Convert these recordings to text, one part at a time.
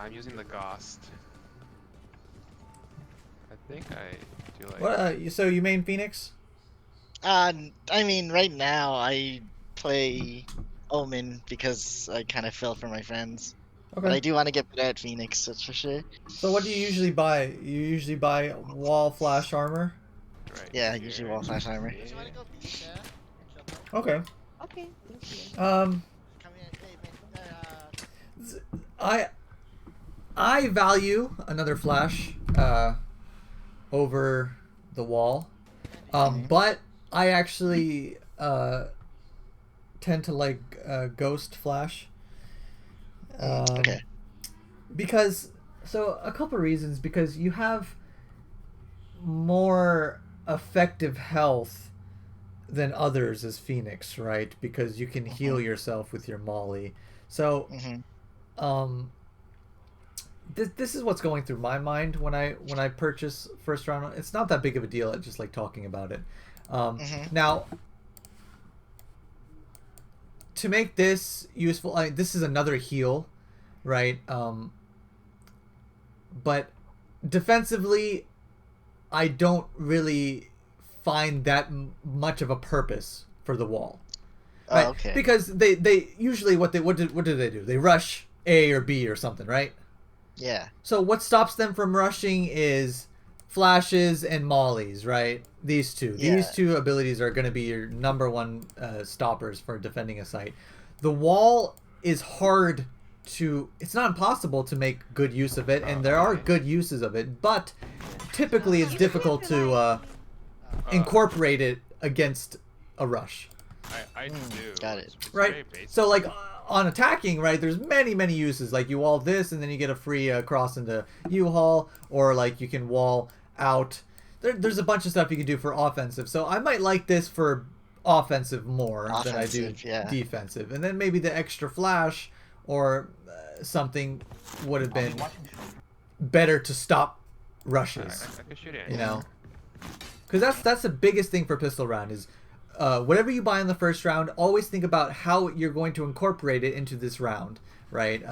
I'm using the Ghost. I think I do like. What? So you main Phoenix? I mean, right now I play Omen because I kind of fell for my friends. But Okay. I do want to get better at Phoenix, that's for sure. So what do you usually buy? You usually buy wall flash armor? Right Yeah, here. usually wall flash armor. Yeah. Okay. Okay, thank you. I I value another flash over the wall. But I actually tend to like ghost flash. Okay. Because so a couple reasons, because you have more effective health than others as Phoenix, right? Because you can heal yourself with your Molly. So um this is what's going through my mind when I purchase first round. It's not that big of a deal. I just like talking about it. Now, to make this useful, this is another heal, right? But defensively, I don't really find that much of a purpose for the wall, right? Oh, okay. Because they usually what do they do? They rush A or B or something, right? Yeah. So what stops them from rushing is flashes and mollies, right? These two. Yeah. These two abilities are going to be your number one stoppers for defending a site. The wall is hard to... It's not impossible to make good use of it, and there are good uses of it, but typically it's difficult to incorporate it against a rush. I do. Got it. It's Right? very basic. So, like, on attacking, right, there's many uses. Like, you wall this, and then you get a free cross into U-Haul, or, like, you can wall out. There's a bunch of stuff you can do for offensive. So I might like this for offensive more than I do defensive. And then maybe the extra flash or something would have been better to stop rushes. I could shoot it. You know? Because that's the biggest thing for pistol round is... whatever you buy in the first round, always think about how you're going to incorporate it into this round, right?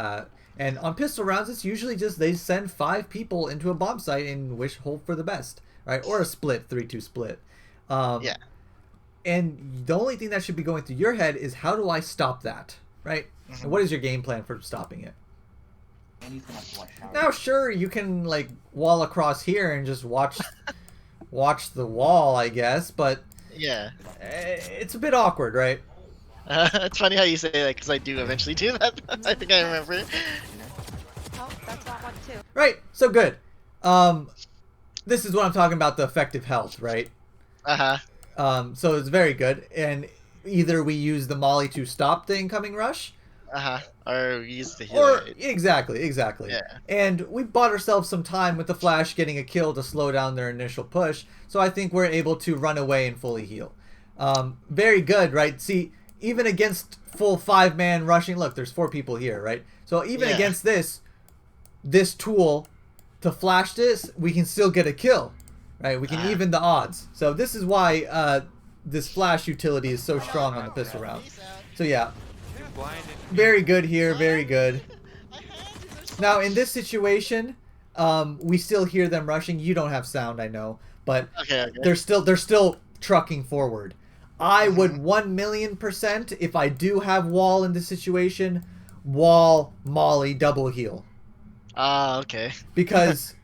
And on pistol rounds, it's usually just they send 5 people into a bomb site and hope for the best, right? Or a split, 3-2 split. Yeah. And the only thing that should be going through your head is how do I stop that, right? And what is your game plan for stopping it? Now, sure, you can like wall across here and just watch the wall, I guess, but Yeah. it's a bit awkward, right? It's funny how you say that because I do eventually do that. I think I remember. Oh, that's not one too. Right. So good. This is what I'm talking about, the effective health, right? So it's very good, and either we use the Molly to stop the incoming rush, Or use the healer. or exactly. Yeah. And we bought ourselves some time with the Flash getting a kill to slow down their initial push, so I think we're able to run away and fully heal. Very good, right? See, even against full 5-man rushing, look, there's 4 people here, right? So even against this tool to flash this, we can still get a kill, right? We can even the odds. So this is why this flash utility is so strong on the pistol round. So yeah, very good here, very good. Now in this situation, we still hear them rushing. You don't have sound, I know, but they're still trucking forward. I would 1,000,000%, if I do have wall in this situation, wall Molly double heal. Okay. Because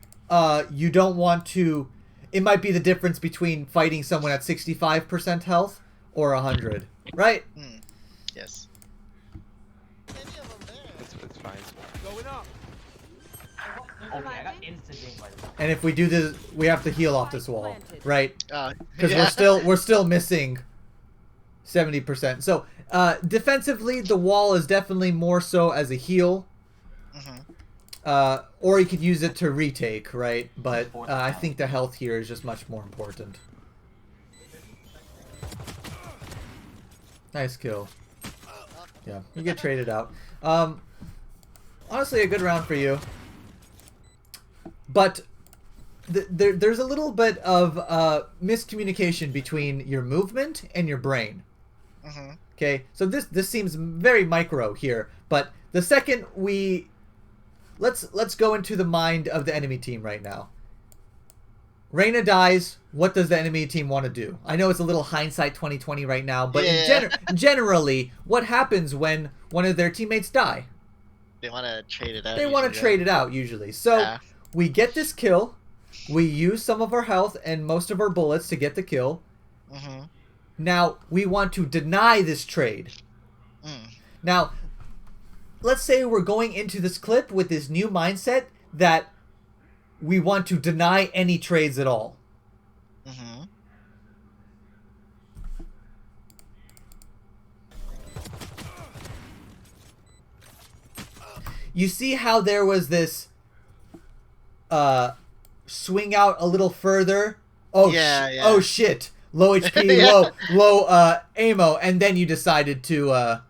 you don't want to... It might be the difference between fighting someone at 65% health or 100, right? Yes. It's fine. Going up. And if we do this, we have to heal off this wall, right? Because Yeah. we're still missing 70%. So defensively, the wall is definitely more so as a heal. Or you could use it to retake, right? But I think the health here is just much more important. Nice kill. Yeah, you get traded out. Honestly, a good round for you. But there's a little bit of miscommunication between your movement and your brain. Okay, so this seems very micro here, but the second we let's go into the mind of the enemy team right now. Reyna dies. What does the enemy team want to do? I know it's a little hindsight 2020 right now, but generally, what happens when one of their teammates die? They want to trade it out. They want to trade it out usually. So we get this kill. We use some of our health and most of our bullets to get the kill. Mm-hmm. Now we want to deny this trade. Now, let's say we're going into this clip with this new mindset that we want to deny any trades at all. Mm-hmm. You see how there was this swing out a little further? Oh, oh shit. Low HP, low ammo, and then you decided to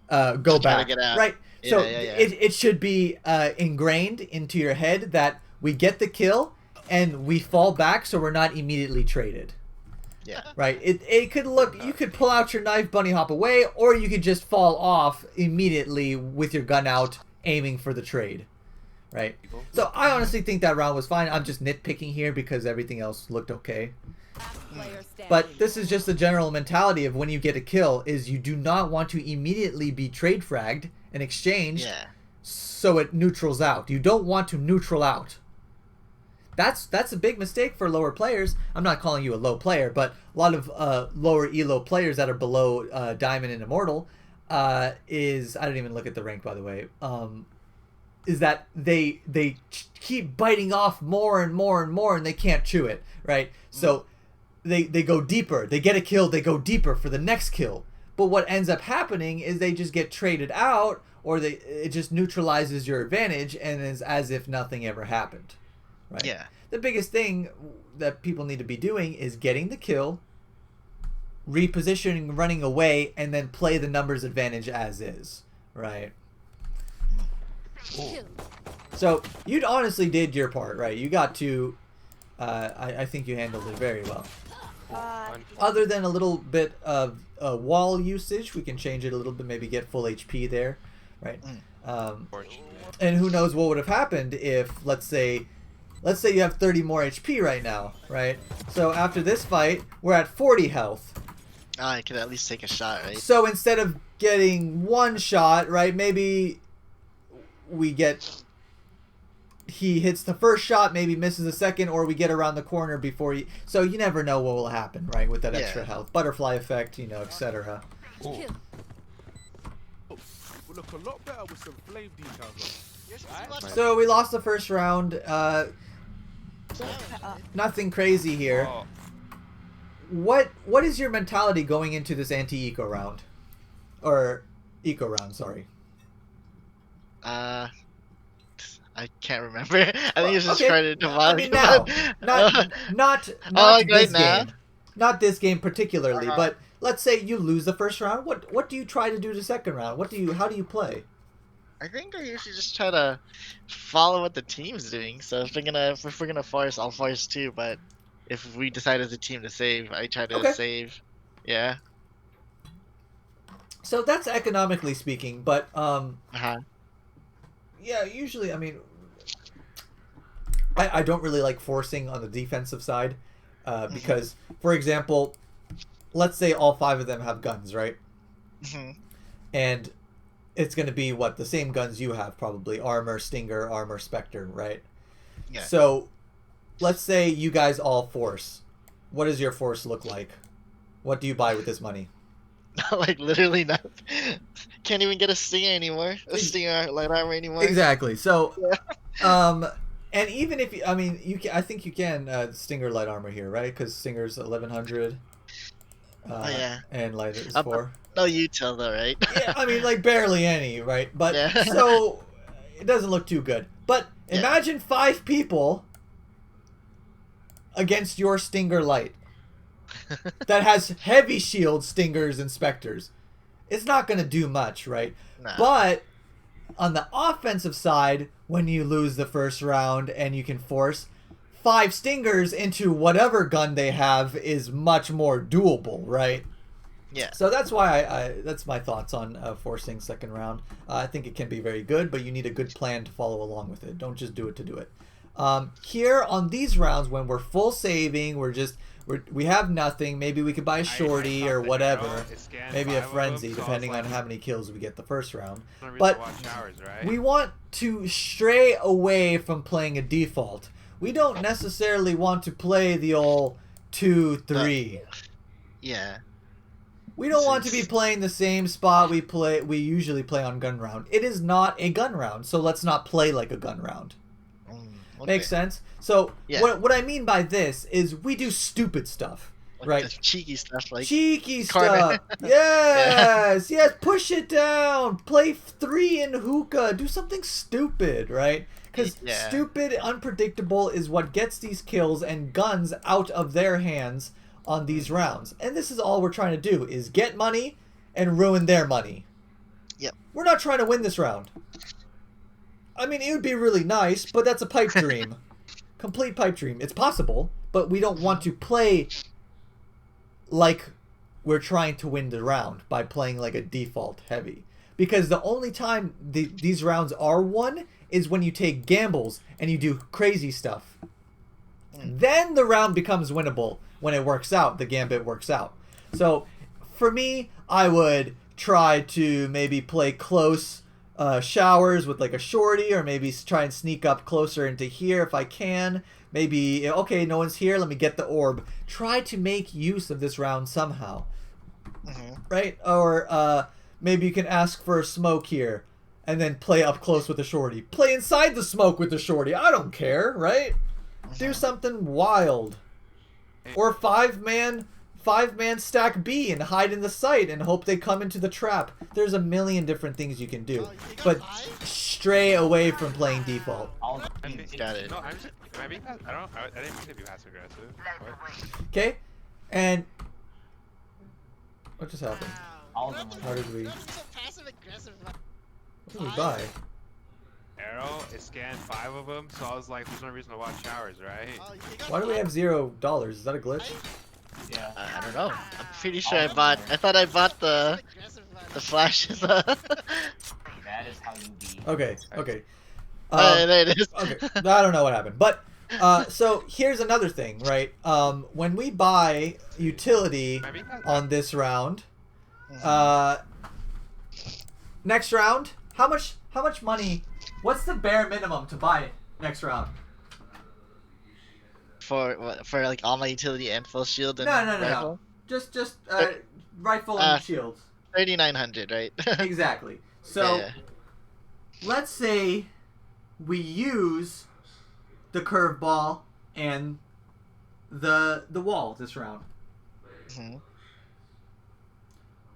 go back. Get out. Right? So it should be ingrained into your head that we get the kill and we fall back so we're not immediately traded. Yeah. Right? It could look, you could pull out your knife, bunny hop away, or you could just fall off immediately with your gun out, aiming for the trade. Right? So I honestly think that round was fine. I'm just nitpicking here because everything else looked okay. But this is just the general mentality of when you get a kill is you do not want to immediately be trade fragged and exchanged so it neutrals out. You don't want to neutral out. That's a big mistake for lower players. I'm not calling you a low player, but a lot of lower elo players that are below Diamond and Immortal is, I didn't even look at the rank by the way, is that they keep biting off more and more and more and they can't chew it, right? So they go deeper. They get a kill, they go deeper for the next kill. But what ends up happening is they just get traded out or it just neutralizes your advantage and is as if nothing ever happened. Right? Yeah. The biggest thing that people need to be doing is getting the kill, repositioning, running away, and then play the numbers advantage as is. Right? So you honestly did your part, right? You got to I think you handled it very well. Other than a little bit of wall usage, we can change it a little bit, maybe get full HP there, right? And who knows what would have happened if, let's say you have 30 more HP right now, right? So after this fight, we're at 40 health. I could at least take a shot, right? So instead of getting one shot, right, maybe we get... He hits the first shot, maybe misses the second, or we get around the corner before he... So you never know what will happen, right, with that extra health. Butterfly effect, you know, etc. Will look a lot better with some flame details on. So we lost the first round. Nothing crazy here. What is your mentality going into this anti-eco round? Or eco round, sorry. I can't remember. I think it's just trying to divide. I mean now, not this game. Not this game particularly, but let's say you lose the first round. What do you try to do the second round? How do you play? I think I usually just try to follow what the team's doing. So if we're gonna force, I'll force too. But if we decide as a team to save, I try to save. Yeah. So that's economically speaking, but yeah, usually, I mean, I don't really like forcing on the defensive side because, for example, let's say all 5 of them have guns, right? And it's going to be, what, the same guns you have probably, Armor, Stinger, Armor, Spectre, right? Yeah. So let's say you guys all force. What does your force look like? What do you buy with this money? Like literally nothing. Can't even get a Stinger anymore. A Stinger light armor anymore. Exactly. So, and even if I mean, you can, I think you can Stinger light armor here, right? Because Stinger's 1100. And light is 4. No util though, right? Yeah, I mean, like barely any, right? But so it doesn't look too good. But imagine 5 people against your Stinger light. That has heavy shield, Stingers, and Spectres. It's not going to do much, right? No. But on the offensive side, when you lose the first round and you can force 5 Stingers into whatever gun they have is much more doable, right? Yeah. So that's why that's my thoughts on forcing second round. I think it can be very good, but you need a good plan to follow along with it. Don't just do it to do it. Here on these rounds, when we're full saving, we have nothing. Maybe we could buy a shorty or whatever. Maybe a frenzy, depending on how many kills we get the first round. But we want to stray away from playing a default. We don't necessarily want to play the old 2-3. Yeah. We don't want to be playing the same spot we usually play on gun round. It is not a gun round, so let's not play like a gun round. Okay. Makes sense? So Yeah. what I mean by this is we do stupid stuff, Like right? the cheeky stuff like Cheeky Carmen. stuff. Yes, yes. Push it down. Play 3 in hookah. Do something stupid, right? Because Yeah. stupid, unpredictable is what gets these kills and guns out of their hands on these rounds. And this is all we're trying to do, is get money and ruin their money. Yep. We're not trying to win this round. I mean, it would be really nice, but that's a pipe dream. Complete pipe dream. It's possible, but we don't want to play like we're trying to win the round by playing like a default heavy. Because the only time these rounds are won is when you take gambles and you do crazy stuff. Then the round becomes winnable when it works out, the gambit works out. So for me, I would try to maybe play close showers with like a shorty, or maybe try and sneak up closer into here if I can. Maybe, okay, no one's here, let me get the orb. Try to make use of this round somehow. Right? Or maybe you can ask for a smoke here and then play up close with the shorty. Play inside the smoke with the shorty. I don't care, right? Do something wild. Or five man stack B and hide in the site and hope they come into the trap. There's a million different things you can do. But stray away from playing default. Got it. No, I'm just. Am I being I didn't mean to be passive aggressive. What? Okay? And what just happened? How did we? What did we buy? Arrow, it scanned 5 of them, so I was like, there's no reason to watch showers, right? Why do we have $0? Is that a glitch? Yeah. I don't know. I'm pretty sure I thought I bought the flashes. That is how you be. Okay, okay. There it is. Okay, I don't know what happened. But, so here's another thing, right? When we buy utility Am I being on this round, next round, how much money, what's the bare minimum to buy it next round? For like all my utility and full shield and No. rifle? Just rifle and shields. 3,900, right? Exactly. So, Yeah. let's say we use the curveball and the wall this round. Mhm.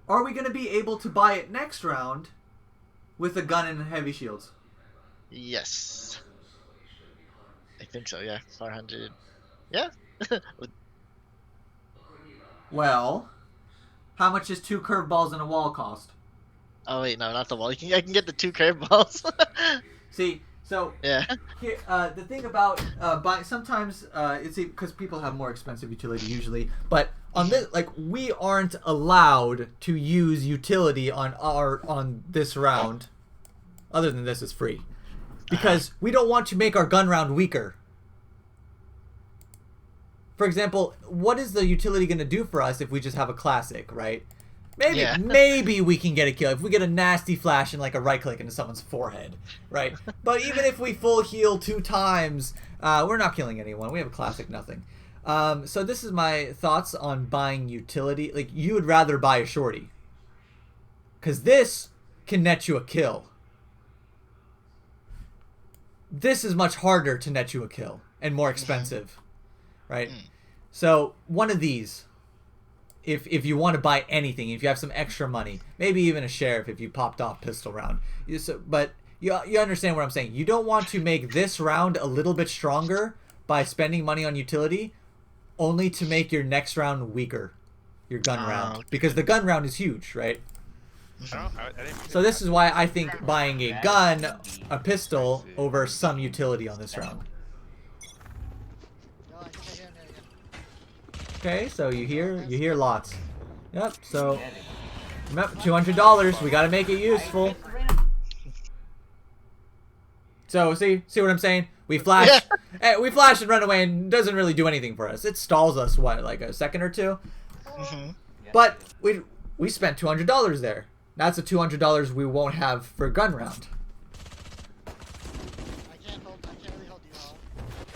Are we going to be able to buy it next round with a gun and heavy shields? Yes. I think so, yeah. 400. Yeah. Well, how much does 2 curveballs and a wall cost? Oh wait, no, not the wall. I can get the 2 curveballs. See, so Yeah. here, the thing about buying, sometimes it's because people have more expensive utility usually, but on this, like, we aren't allowed to use utility on this round. Other than this is free, because we don't want to make our gun round weaker. For example, what is the utility going to do for us if we just have a classic, right? Maybe we can get a kill if we get a nasty flash and like a right click into someone's forehead, right? But even if we full heal 2 times, we're not killing anyone. We have a classic nothing. So this is my thoughts on buying utility. Like, you would rather buy a shorty, because this can net you a kill. This is much harder to net you a kill and more expensive, right? So one of these, if you want to buy anything, if you have some extra money, maybe even a sheriff if you popped off pistol round. But you understand what I'm saying. You don't want to make this round a little bit stronger by spending money on utility, only to make your next round weaker, your gun round, okay. because the gun round is huge, right? I didn't mean to So be this is why I think buying a gun, a pistol, over some utility on this round. Okay, so you hear lots. Yep. So Get it. remember, $200. We gotta make it useful. So see what I'm saying? We flash, we flash and run away, and it doesn't really do anything for us. It stalls us what, like a second or two. Mm-hmm. But we spent $200 there. That's the $200 we won't have for gun round. I can't really hold you all.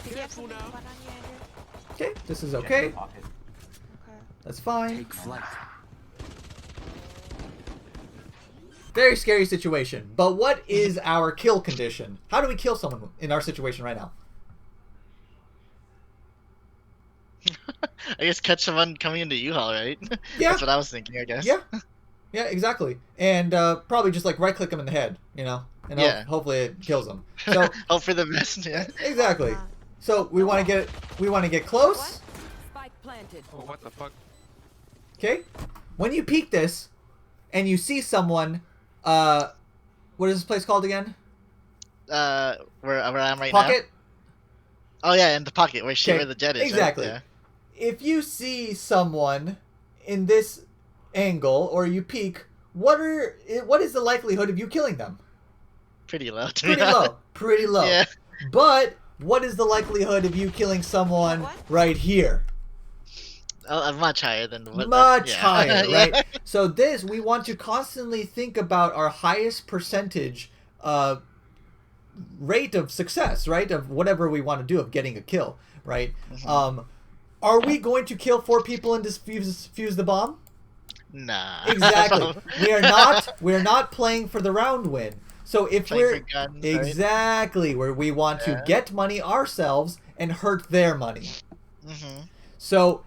Did you have Careful something now. fun on you, Andrew? Okay, this is Check okay. your pocket. Okay. That's fine. Take flight. Very scary situation. But what is our kill condition? How do we kill someone in our situation right now? I guess catch someone coming into U-Haul, right? Yeah. That's what I was thinking, I guess. Yeah. Yeah, exactly. And probably just like right click them in the head, you know? And Yeah. hopefully it kills them. So Hope for the best, yeah. exactly. Uh, So we want to get close. Spike planted. Oh, what the fuck? Okay? When you peek this and you see someone what is this place called again? Where I'm right now. Pocket? Oh yeah, in the pocket where Okay, where the jet is. right? exactly. Yeah. If you see someone in this angle or you peek, what is the likelihood of you killing them? Pretty low. To be Pretty honest. low. Pretty low. Yeah. But what is the likelihood of you killing someone What? right here? Much higher than what. Much yeah. higher, Yeah. right? So we want to constantly think about our highest percentage rate of success, right? Of whatever we want to do of getting a kill, right? Mhm. Are we going to kill 4 people and fuse the bomb? Nah. Exactly. We're not playing for the round win. So if Playing we're for guns, right? exactly where we want to Yeah. get money ourselves and hurt their money. Mm-hmm. So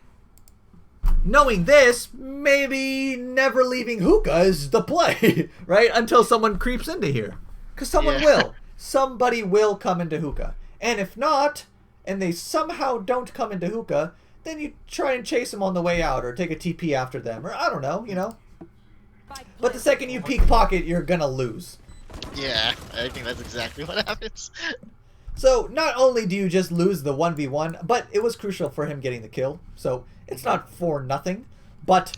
knowing this, maybe never leaving hookah is the play, right? Until someone creeps into here. Because someone Yeah. will. Somebody will come into hookah. And if not, and they somehow don't come into hookah, then you try and chase them on the way out or take a TP after them. Or I don't know, you know. Spike But the planted. second you peek pocket, you're going to lose. Yeah, I think that's exactly what happens. So not only do you just lose the 1v1, but it was crucial for him getting the kill. So it's not for nothing, but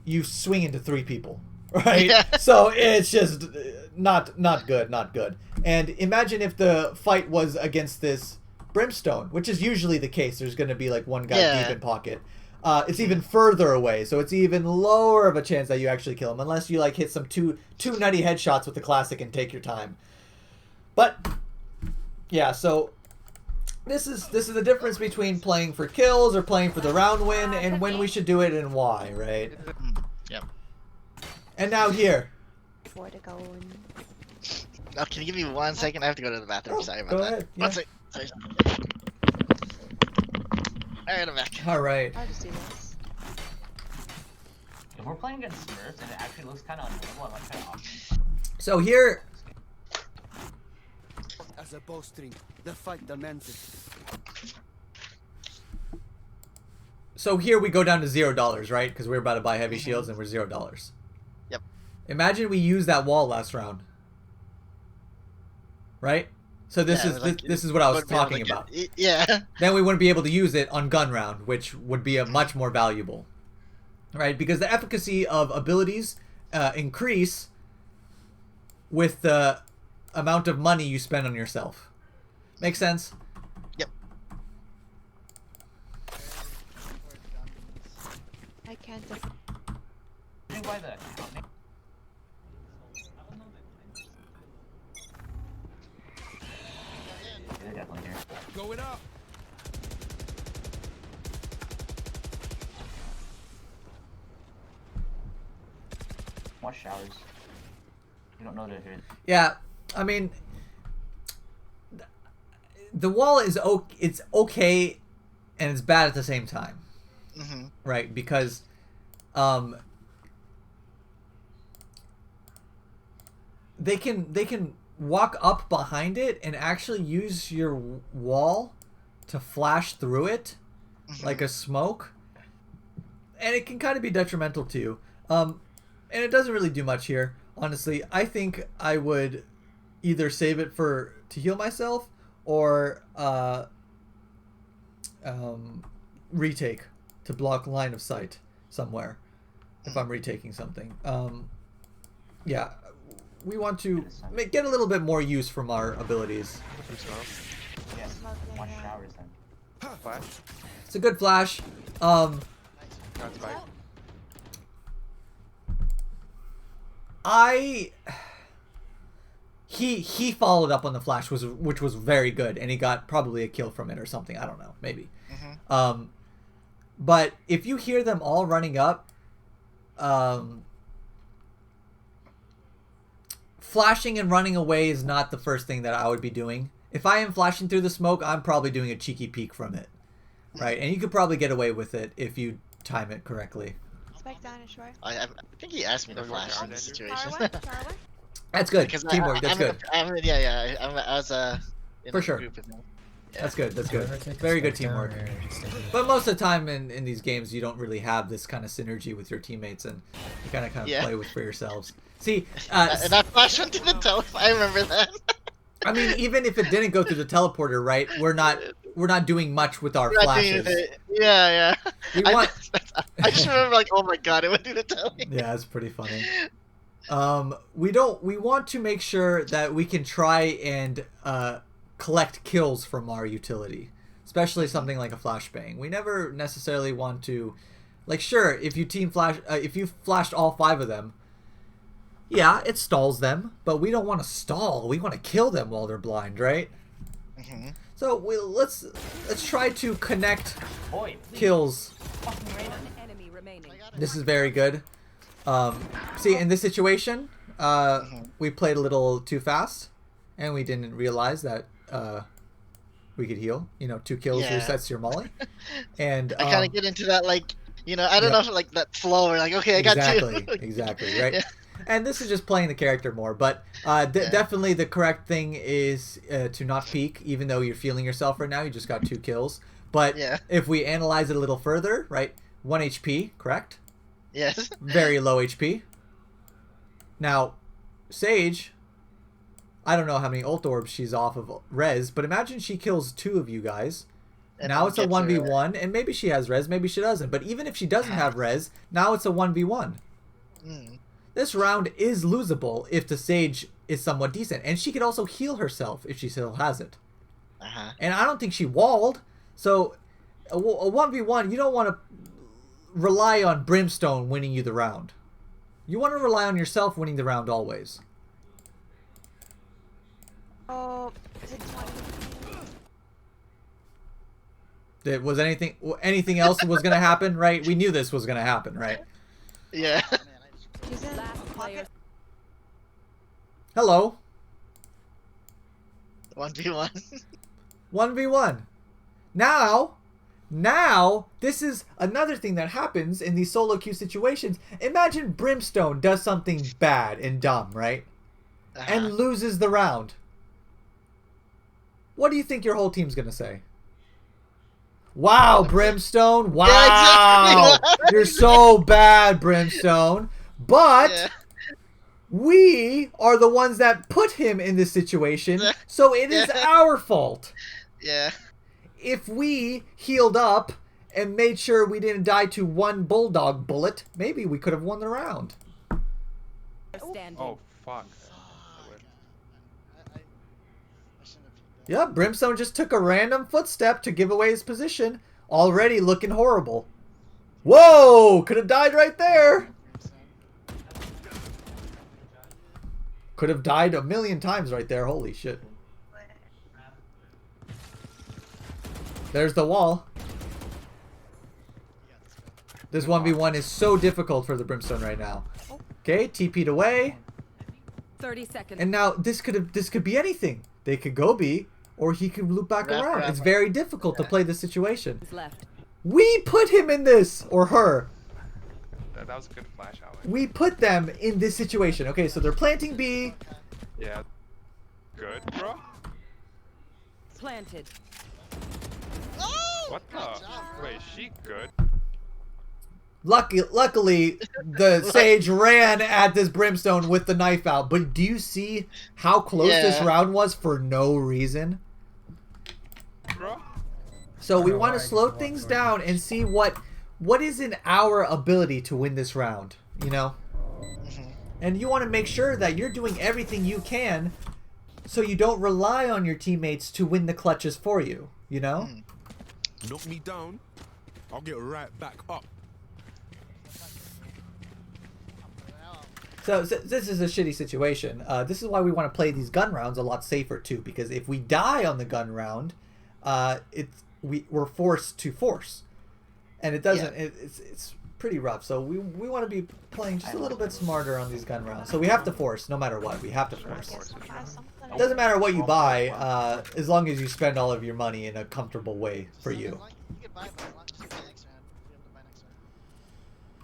you swing into 3 people, right? Yeah. So it's just not good. And imagine if the fight was against this Brimstone, which is usually the case. There's going to be like one guy Yeah. deep in pocket. It's even further away, so it's even lower of a chance that you actually kill him, unless you like hit some two nutty headshots with the classic and take your time. But yeah, so this is the difference between playing for kills or playing for the round win, and when we should do it and why, right? Yep. And now here, Where to go and Oh, can you give me 1 second? I have to go to the bathroom. Oh, Sorry about go that. ahead, yeah. 1 second. Sorry. Alright, I'm back. all right. I'll just do this. If we're playing against Smurfs and it actually looks kind of unwinnable, I might try to option. So here, As a bowstring, the fight demands it. we go down to $0, right? Because we're about to buy heavy shields and we're $0. Yep. Imagine we use that wall last round, right? So this Yeah, is like, this is what I was Wouldn't be able talking to about. get- Yeah. Then we wouldn't be able to use it on gun round, which would be a much more valuable, right? Because the efficacy of abilities increase with the amount of money you spend on yourself. Make sense? I can't. Did you buy the account name? They're definitely here. Going up. Watch showers. You don't know they're here. Yeah, I mean, the wall is it's okay, and it's bad at the same time, Mm-hmm. right? Because, they can walk up behind it and actually use your wall to flash through it like a smoke, and it can kind of be detrimental to you. And it doesn't really do much here, honestly. I think I would either save it to heal myself or retake. to block line of sight somewhere if I'm retaking something. Yeah, we want to get a little bit more use from our abilities. Who smells? Yes. Smoke in Watch there. showers then. Flash. It's a good flash. Got spike. He followed up on the flash, which was very good, and he got probably a kill from it or something. I don't know, maybe. But if you hear them all running up, flashing and running away is not the first thing that I would be doing. If I am flashing through the smoke, I'm probably doing a cheeky peek from it, right? And you could probably get away with it if you time it correctly. Spike down and short. I think he asked me to Don't flash worry, in this Andrew. situation. Tower one. Tower one. That's good. Because Teamwork. That's good. I was in For a sure. group with him. That's good. That's good. Whoever takes Very a good step down teamwork. there, just take it. But most of the time in these games, you don't really have this kind of synergy with your teammates, and you kind of Yeah. play with for yourselves. See, And that flash went to the toe. I remember that. I mean, even if it didn't go through the teleporter, right? We're not doing much with our We're not doing flashes. it. Yeah. We want. I just remember like, oh my god, it went through the toe. Yeah, it's pretty funny. We want to make sure that we can try and collect kills from our utility, especially something like a flashbang. We never necessarily want to, like, sure, if you if you flashed all 5 of them, yeah, it stalls them, but we don't want to stall. We want to kill them while they're blind, right? So let's try to connect Boy, please. kills. Fucking Reyna. One enemy remaining. This is very good. See, in this situation, we played a little too fast, and we didn't realize that we could heal. 2 kills Yeah. resets your molly. And I kind of get into that like, I don't know if like that flow or like, okay, I got exactly, two. exactly, right. Yeah. And this is just playing the character more, but definitely the correct thing is to not peek, even though you're feeling yourself right now. You just got 2 kills. But Yeah. if we analyze it a little further, right, 1 HP, correct? Yes. Very low HP. Now, Sage, I don't know how many ult orbs she's off of res, but imagine she kills 2 of you guys. And Now it's a gets her, 1v1, and maybe she has res, maybe she doesn't. But even if she doesn't have res, now it's a 1v1. Mm. This round is losable if the Sage is somewhat decent. And she could also heal herself if she still has it. Uh-huh. And I don't think she walled. So a 1v1, you don't want to rely on Brimstone winning you the round. You want to rely on yourself winning the round always. Oh, is it 20? Was anything else was going to happen, right? We knew this was going to happen, right? Yeah. He's in Last player. pocket. Hello. 1v1. 1v1. Now, this is another thing that happens in these solo queue situations. Imagine Brimstone does something bad and dumb, right? And loses the round. What do you think your whole team's going to say? Wow, Brimstone. Wow. Yeah, exactly. You're so bad, Brimstone. But Yeah. we are the ones that put him in this situation, so it is Yeah. our fault. Yeah. If we healed up and made sure we didn't die to 1 bulldog bullet, maybe we could have won the round. Standing. Oh fuck. Yeah, Brimstone just took a random footstep to give away his position, already looking horrible. Whoa! Could have died right there. Could have died a million times right there. Holy shit. There's the wall. This 1v1 is so difficult for the Brimstone right now. Okay, TP'd away. 30 seconds. And now this could be anything. They could go B, or he could loop back Wrap, around. wrap. It's very difficult to play this situation. Left. We put him in this, or her. That was a good flash out. We put them in this situation. Okay, so they're planting B. Yeah. Good, bro. Planted. What the? Wait, she good? Luckily, the Sage ran at this Brimstone with the knife out. But do you see how close this Yeah. round was for no reason? Bro? So we know want to why. slow Why- things why- down and see what what is in our ability to win this round, you know? Mhm. And you want to make sure that you're doing everything you can so you don't rely on your teammates to win the clutches for you, you know? Knock me down, I'll get right back up. So this is a shitty situation. This is why we want to play these gun rounds a lot safer too, because if we die on the gun round, we're forced to force, and it doesn't. It's pretty rough. So we want to be playing just a little bit smarter on these gun rounds. So we have to force, no matter what. We have to force. It doesn't matter what you buy, as long as you spend all of your money in a comfortable way for you. You can buy, but as long as you buy next round, you have to buy next round.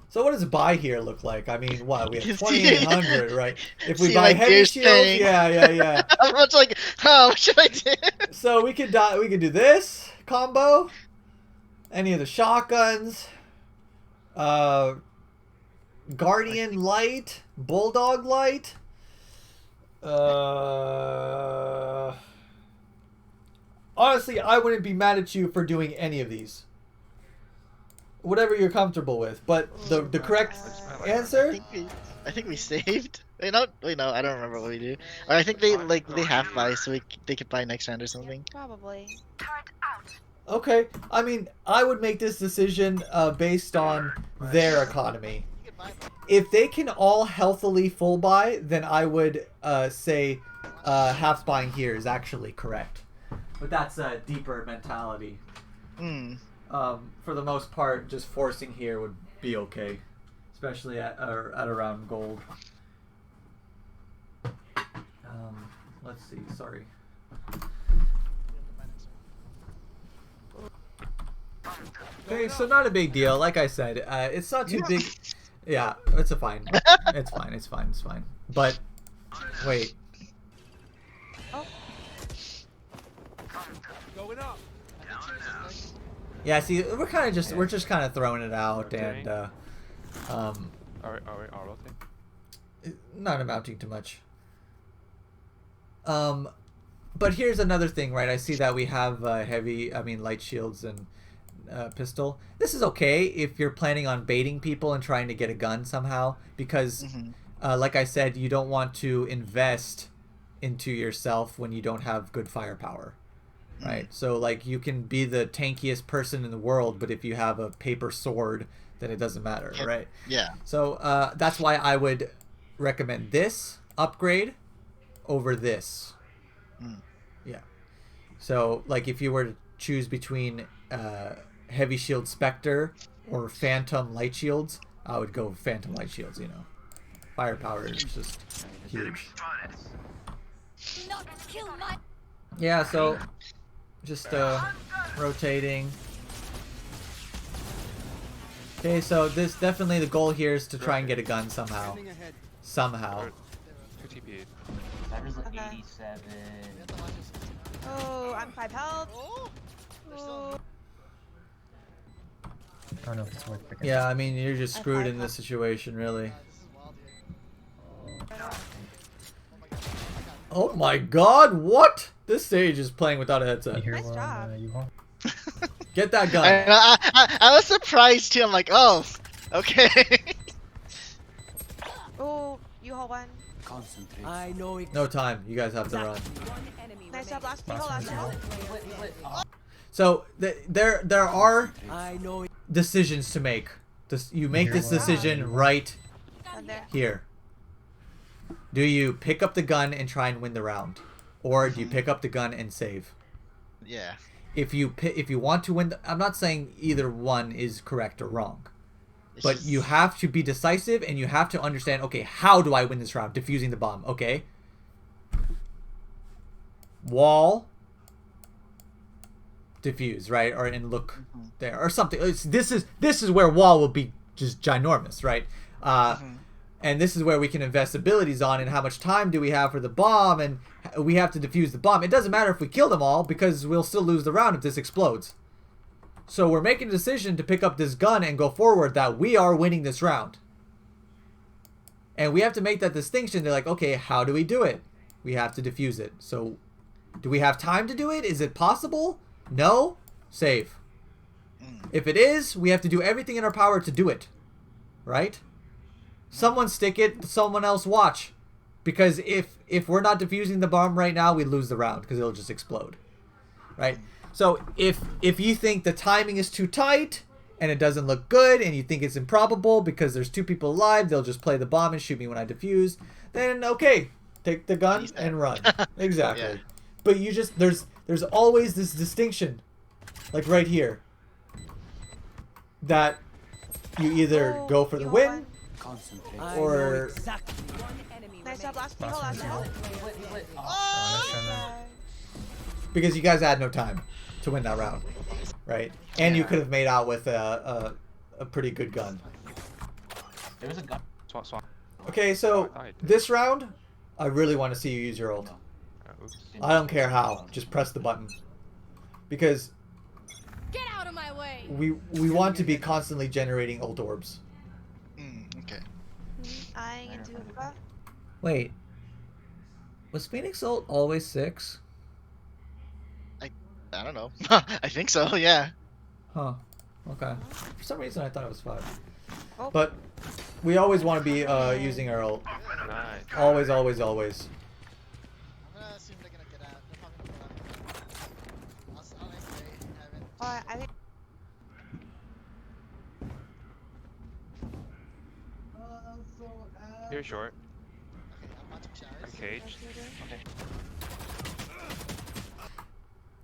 So what does buy here look like? I mean, what? We have You can 2,800, right? If we see, buy like, heavy Gears shields, tank. yeah. I'm much like, oh, what should I do? So we could do this combo, any of the shotguns, Guardian Light, Bulldog Light, honestly, I wouldn't be mad at you for doing any of these. Whatever you're comfortable with, but the correct answer. I think we saved. Wait, no, I don't remember what we do. Or I think they half buy, so they could buy next round or something. Probably. Okay, I mean, I would make this decision based on their economy. If they can all healthily full buy, then I would say half buying here is actually correct. But that's a deeper mentality. Hmm. For the most part, just forcing here would be okay, especially at around gold. Let's see. Sorry. Okay, so not a big deal. Like I said, it's not too big. Yeah, it's fine. It's fine. It's fine. It's fine. But wait. Going up. Yeah, see, we're just kind of throwing it out Okay. and Are we rotating? not amounting to much. But here's another thing, right? I see that we have light shields and pistol. This is okay if you're planning on baiting people and trying to get a gun somehow, because, like I said, you don't want to invest into yourself when you don't have good firepower, right? So, like, you can be the tankiest person in the world, but if you have a paper sword, then it doesn't matter, right? Yeah. So that's why I would recommend this upgrade over this. Yeah. So, like, if you were to choose between Heavy Shield Spectre or Phantom Light Shields, I would go Phantom Light Shields, you know. Firepower is just huge. Yeah, so just rotating. Okay, so this definitely the goal here is to try and get a gun somehow. Somehow. 2 TP. Cyber's like Okay. 87. Oh, I'm 5 health. Oh. I don't know if it's worth picking. Yeah, I mean, you're just screwed in this situation, really. Oh my god, what? This stage is playing without a You headset. hear Nice one, job. U-Haul? Get that gun. I was surprised too. I'm like, oh, okay. Oh, you hold one. Concentrate. I know it. No time. You guys have to run. One enemy Nice job, remaining. last you hold, last you hold. Oh, So there are I know it. decisions to make. You make Here this one. decision right Down there. here. Do you pick up the gun and try and win the round, or do you pick up the gun and save? Yeah. If you want to win, I'm not saying either one is correct or wrong, It's but just- you have to be decisive and you have to understand. Okay, how do I win this round? Defusing the bomb. Okay. Wall. Defuse, right? Or and look there or something. This is where wall will be just ginormous, right? And this is where we can invest abilities on and how much time do we have for the bomb, and we have to defuse the bomb. It doesn't matter if we kill them all because we'll still lose the round if this explodes. So we're making a decision to pick up this gun and go forward that we are winning this round. And we have to make that distinction. They're like, okay, how do we do it? We have to defuse it. So do we have time to do it? Is it possible? No? Save. If it is, we have to do everything in our power to do it. Right? Someone stick it, someone else watch. Because if we're not defusing the bomb right now, we lose the round because it'll just explode. Right? So if you think the timing is too tight and it doesn't look good and you think it's improbable because there's 2 people alive, they'll just play the bomb and shoot me when I defuse, then okay, take the gun and run. Exactly. Yeah. But you just there's always this distinction, like right here, that you either Oh, go for the you win won. Concentrate. or One enemy Nice job, remaining. last kill. because you guys had no time to win that round, right? And you could have made out with a pretty good gun. There was a gun. Swap, swap. Okay, so this round, I really want to see you use your ult. Oops. I don't care how, just press the button. Because Get out of my way. we want to be constantly generating ult orbs. Okay. Eyeing into Hookah. Wait, was Phoenix ult always 6? I don't know. I think so. Yeah. Huh. Okay. For some reason I thought it was 5. Oh. But we always want to be using our ult. Nice. Always, always, always. I'm gonna assume they're gonna get out. They're probably gonna get out. I'll Heaven. I think You're short. Okay, I'm watching showers. I'm caged. Okay.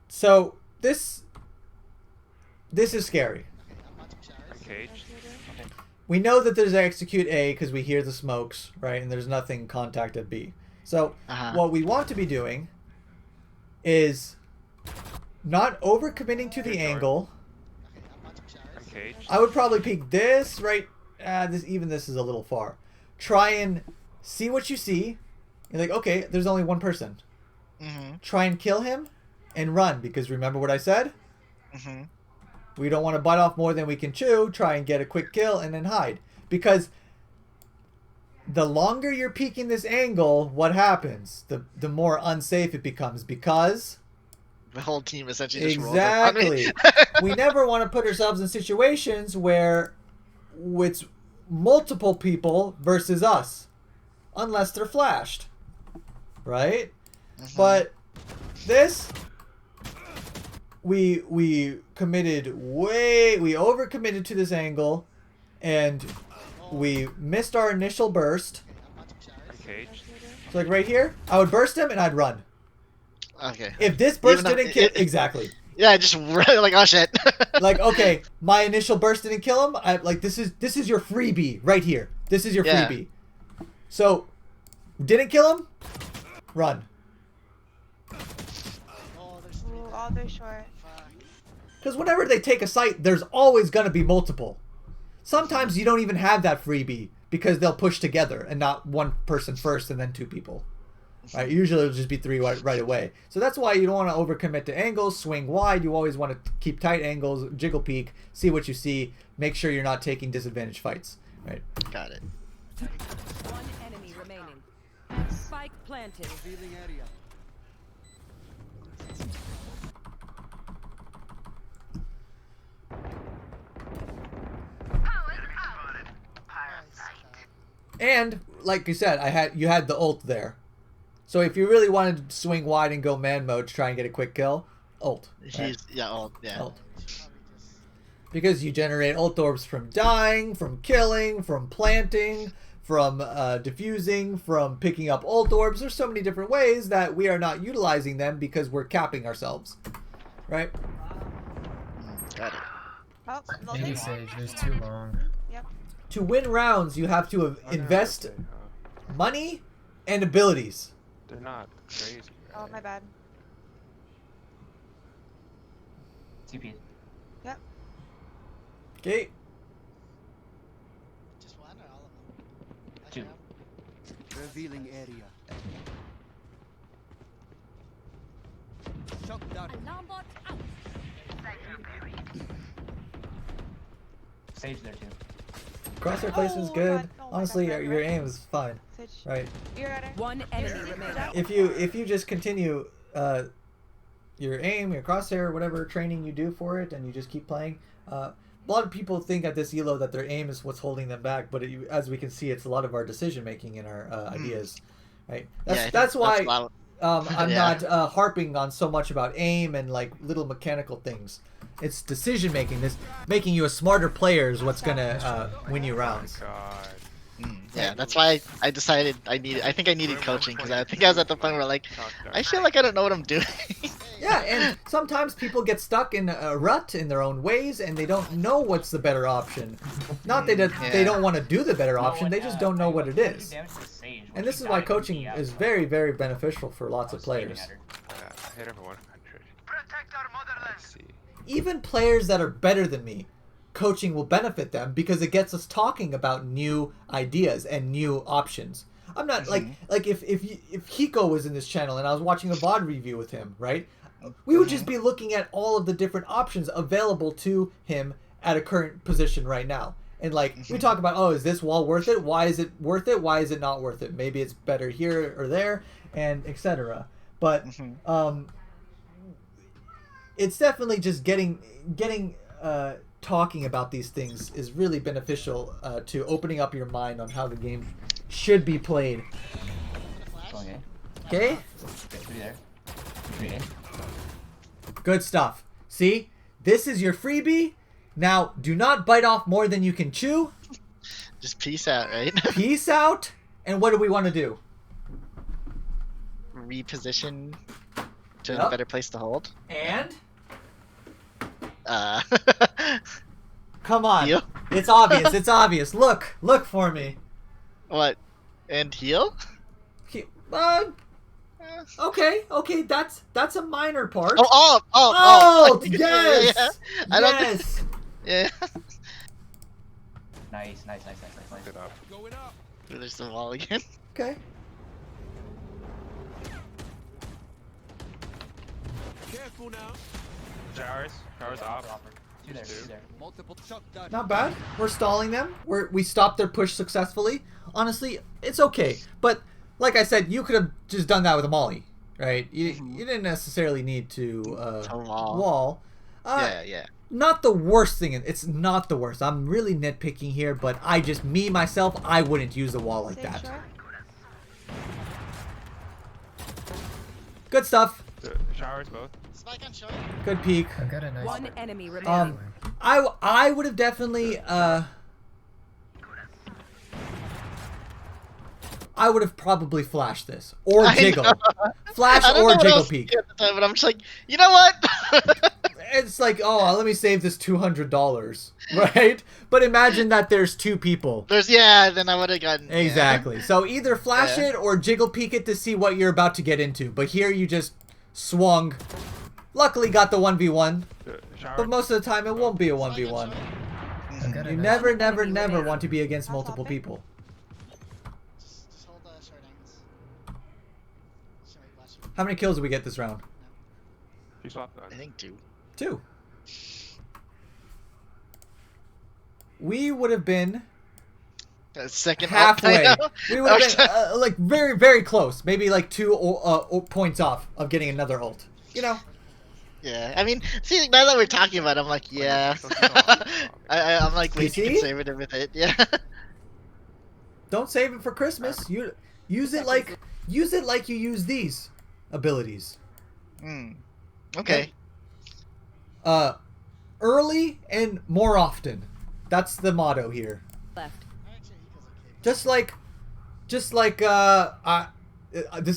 So this is scary. Okay, I'm watching showers. I'm caged. We know that there's execute A because we hear the smokes, right? And there's nothing contact at B. So what we want to be doing is not overcommitting to the Good short. angle. Okay, I'm watching showers. I'm caged. I would probably peek this right. This is a little far. Try and see what you see. You're like, okay, there's only one person. Try and kill him and run because remember what I said? We don't want to bite off more than we can chew. Try and get a quick kill and then hide. Because the longer you're peeking this angle, what happens? The more unsafe it becomes because... The whole team essentially just rolled up on me. Exactly. We never want to put ourselves in situations where it's multiple people versus us. Unless they're flashed. Right? But this... We overcommitted to this angle and we missed our initial burst. I'm caged. So like right here, I would burst him and I'd run. Okay. If this burst Even though didn't kill it- exactly. Yeah, I just run like, oh shit. Like okay, my initial burst didn't kill him. This is your freebie right here. This is your Yeah. freebie. So didn't kill him, run. all they're short. Because whenever they take a site, there's always going to be multiple. Sometimes you don't even have that freebie because they'll push together and not one person first and then 2 people. Right? Usually it'll just be 3 right away. So that's why you don't want to overcommit to angles, swing wide. You always want to keep tight angles, jiggle peek, see what you see, make sure you're not taking disadvantage fights. Right? Got it. One enemy remaining. Spike planted. Revealing area. And like you said, you had the ult there. So if you really wanted to swing wide and go man mode to try and get a quick kill, ult. Right? Ult. Because you generate ult orbs from dying, from killing, from planting, from diffusing, from picking up ult orbs. There's so many different ways that we are not utilizing them because we're capping ourselves. Right? Got it. Oh, Maybe Vulcan. Sage, there's too long. Yep. To win rounds, you have to invest money and abilities. They're not crazy. Oh, my bad. TP. Yep. Okay. Just one or all of them? 2. Revealing area. Shock dart. Alarm bot out. Sage there too. Crosshair placement's Oh, good. God. Oh, my Honestly, God, your right. aim is fine. Sage. Right. You're at her. One enemy remaining. If you just continue your aim, your crosshair, whatever training you do for it, and you just keep playing. A lot of people think at this elo that their aim is what's holding them back, but as we can see, it's a lot of our decision making and our ideas. Right. That's why I'm not harping on so much about aim and like little mechanical things. It's decision making. This making you a smarter player is what's gonna win you rounds. God. Yeah, that's why I decided I think I needed coaching because I think I was at the point where like I feel like I don't know what I'm doing. Yeah, and sometimes people get stuck in a rut in their own ways, and they don't know what's the better option. Not that they don't want to do the better option; they just don't know what it is. And this is why coaching is very, very beneficial for lots of players. Yeah, I hit over 100. Let's see. Even players that are better than me, coaching will benefit them because it gets us talking about new ideas and new options. I'm not like if Hiko was in this channel and I was watching a VOD review with him, right? We would just be looking at all of the different options available to him at a current position right now. And like we talk about, oh, is this wall worth it? Why is it worth it? Why is it not worth it? Maybe it's better here or there, and etc. But it's definitely just getting talking about these things is really beneficial to opening up your mind on how the game should be played. Okay? Good stuff. See? This is your freebie. Now, do not bite off more than you can chew. Just peace out, right? Peace out. And what do we want to do? Reposition to a better place to hold. And? Uh, Come on. Heal? It's obvious. It's obvious. Look for me. what? And heal? Okay. That's a minor part. Oh, yes. Yeah. I don't Yes. Yeah. Nice. Good up. Going up. There's the wall again. Okay. Careful now. Showers off. Two there. Multiple chuck that. Not bad. We're stalling them. We stopped their push successfully. Honestly, it's okay. But like I said, you could have just done that with a molly, right? You didn't necessarily need to wall. Yeah. Not the worst thing. It's not the worst. I'm really nitpicking here, but myself, I wouldn't use a wall like Stay that. short. Good stuff. Showers both. Spike on short. Good peek. I got a nice One enemy remaining. I would have definitely I would have probably flashed this or jiggle. Flash I don't know or what I jiggle was peek. thinking at the time, but I'm just like, you know what? It's like, oh, let me save this $200, right? But imagine that there's two people. Then I would have gotten Exactly. So either flash it or jiggle peek it to see what you're about to get into. But here you just swung. Luckily got the 1v1. But most of the time it won't be a 1v1. I got a You nice never want to be against multiple people. Just hold short angles. How many kills did we get this round? She swapped on. I think 2. 2. We would have been Second halfway. up, I know. We would have been like very, very close. Maybe like 2 points off of getting another ult. You know? Yeah, I mean, see, now that we're talking about it, I'm like, yeah. I'm like, wait, you see? can save it with it, yeah. Don't save it for Christmas. You use it like you use these abilities. Okay. Early and more often. That's the motto here. Left. Just like this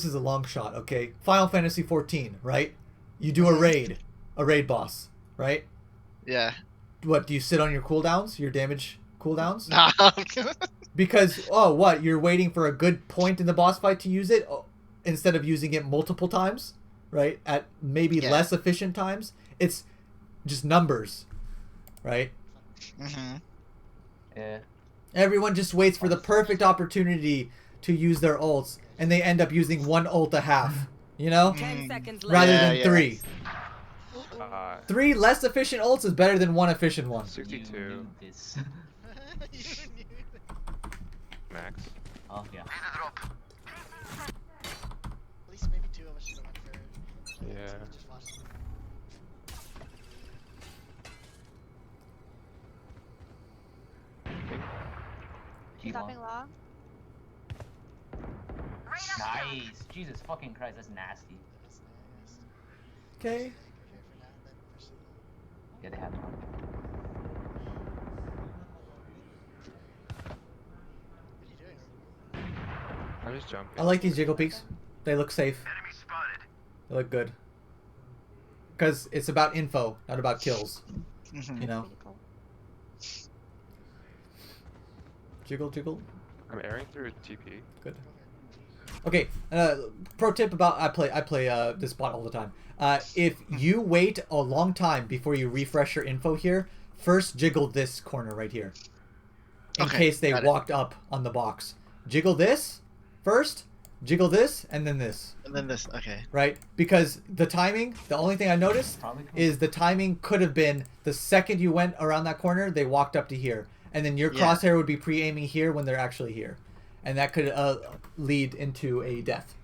is a long shot, okay? Final Fantasy 14, right? You do a raid boss, right? Yeah. What, do you sit on your cooldowns, your damage cooldowns? Nah. Because, oh, what, you're waiting for a good point in the boss fight to use it instead of using it multiple times, right? At maybe less efficient times. It's just numbers, right? Yeah. Everyone just waits for the perfect opportunity to use their ults, and they end up using one ult a half, you know? 10 seconds left. Rather Yeah, than yeah. 3. 3 less efficient ults is better than 1 efficient one. 62 You knew this. max. Oh yeah. At least maybe 2 of us should have went for Yeah. just watched them. Stopping long. Nice. Jesus fucking Christ, that's nasty. Okay. Yeah, they have one. I'm just jumping. I like these jiggle peaks. They look safe. They look good. Because it's about info, not about kills. You know? Jiggle, jiggle. I'm airing through TP. Good. Okay, pro tip about I play this bot all the time. If you wait a long time before you refresh your info here, first jiggle this corner right here. In Okay, case they got it. walked up on the box. Jiggle this first, jiggle this, and then this. And then this. Okay. Right? Because the timing, the only thing I noticed Probably cool. is the timing could have been the second you went around that corner, they walked up to here. And then your Yeah. crosshair would be pre-aiming here when they're actually here. And that could lead into a death,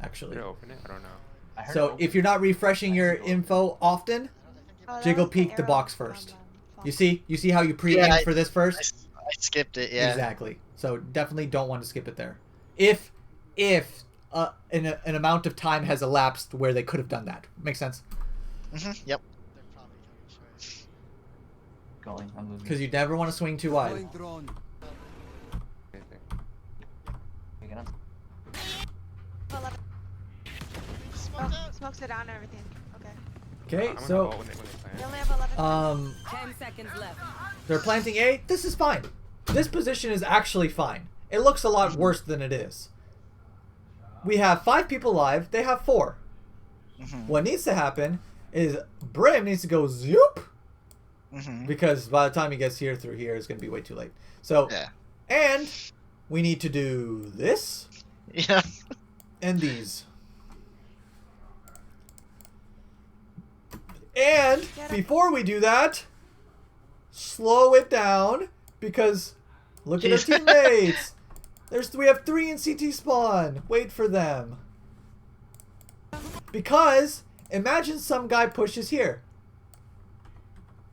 actually. Did I open it? I don't know. I heard So it if you're not refreshing your info often, Oh, that jiggle was peek the arrow box from, first. phone. you see how you pre-aim Yeah, for this first? I skipped it. Yeah. Exactly. So definitely don't want to skip it there. If an amount of time has elapsed where they could have done that. Makes sense? Yep. going. I'm moving. Because you never want to swing too wide. Deploying drone. Anything. Picking up. 11. Oh, smokes it down and everything. Okay. Okay, I'm gonna so ult when they plant. They only have 11. 10 seconds left. they're planting A. This is fine. This position is actually fine. It looks a lot worse than it is. We have 5 people alive. They have 4. What needs to happen is Brim needs to go zoop, because by the time he gets here through here, it's going to be way too late. So, Yeah. and we need to do this Yeah. and these. And before we do that, slow it down because look at our Jeez. teammates. We have 3 in CT spawn. Wait for them. Because imagine some guy pushes here.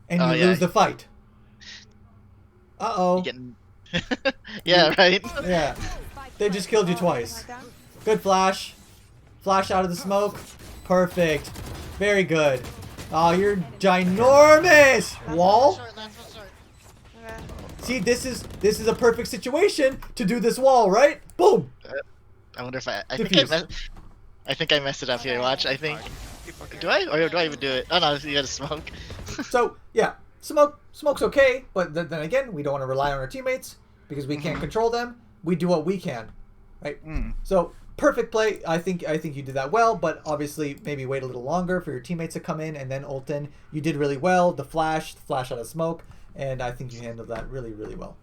And you Oh, yeah. lose the fight. Uh-oh. Getting... yeah, right? Yeah. They just killed you twice. Good flash. Flash out of the smoke. Perfect. Very good. Oh, you're ginormous. Wall. Okay. See, this is a perfect situation to do this wall, right? Boom. I wonder if I Diffuse. I think I messed it up here. Watch. I think. Do I? Or do I even do it? Oh no, you gotta smoke. So yeah, smoke's okay, but then again, we don't want to rely on our teammates because we can't control them. We do what we can, right? So perfect play. I think you did that well, but obviously maybe wait a little longer for your teammates to come in and then ult in. You did really well. The flash out of smoke, and I think you handled that really, really well.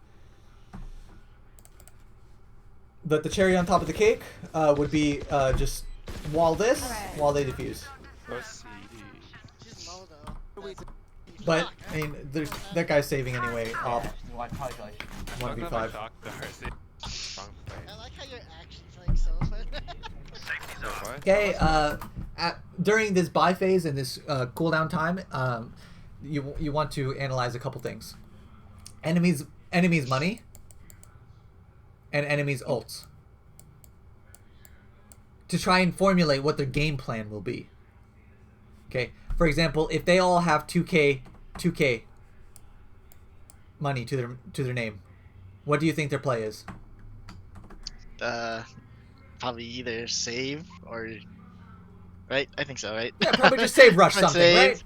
But the cherry on top of the cake would be just wall this Alright. while they defuse. Let's see. But I mean, that guy's saving anyway. Off Well, I probably should. Don't go by 1v5. doctor. Wrong play. I like how you're actually playing so Wait, what? Okay. During this buy phase and this cooldown time, you want to analyze a couple things. Enemies money. And enemies ults. To try and formulate what their game plan will be. Okay. For example, if they all have 2k money to their name, what do you think their play is? Probably either save or. Right? I think so. Right? Yeah, probably just save rush Probably something, right?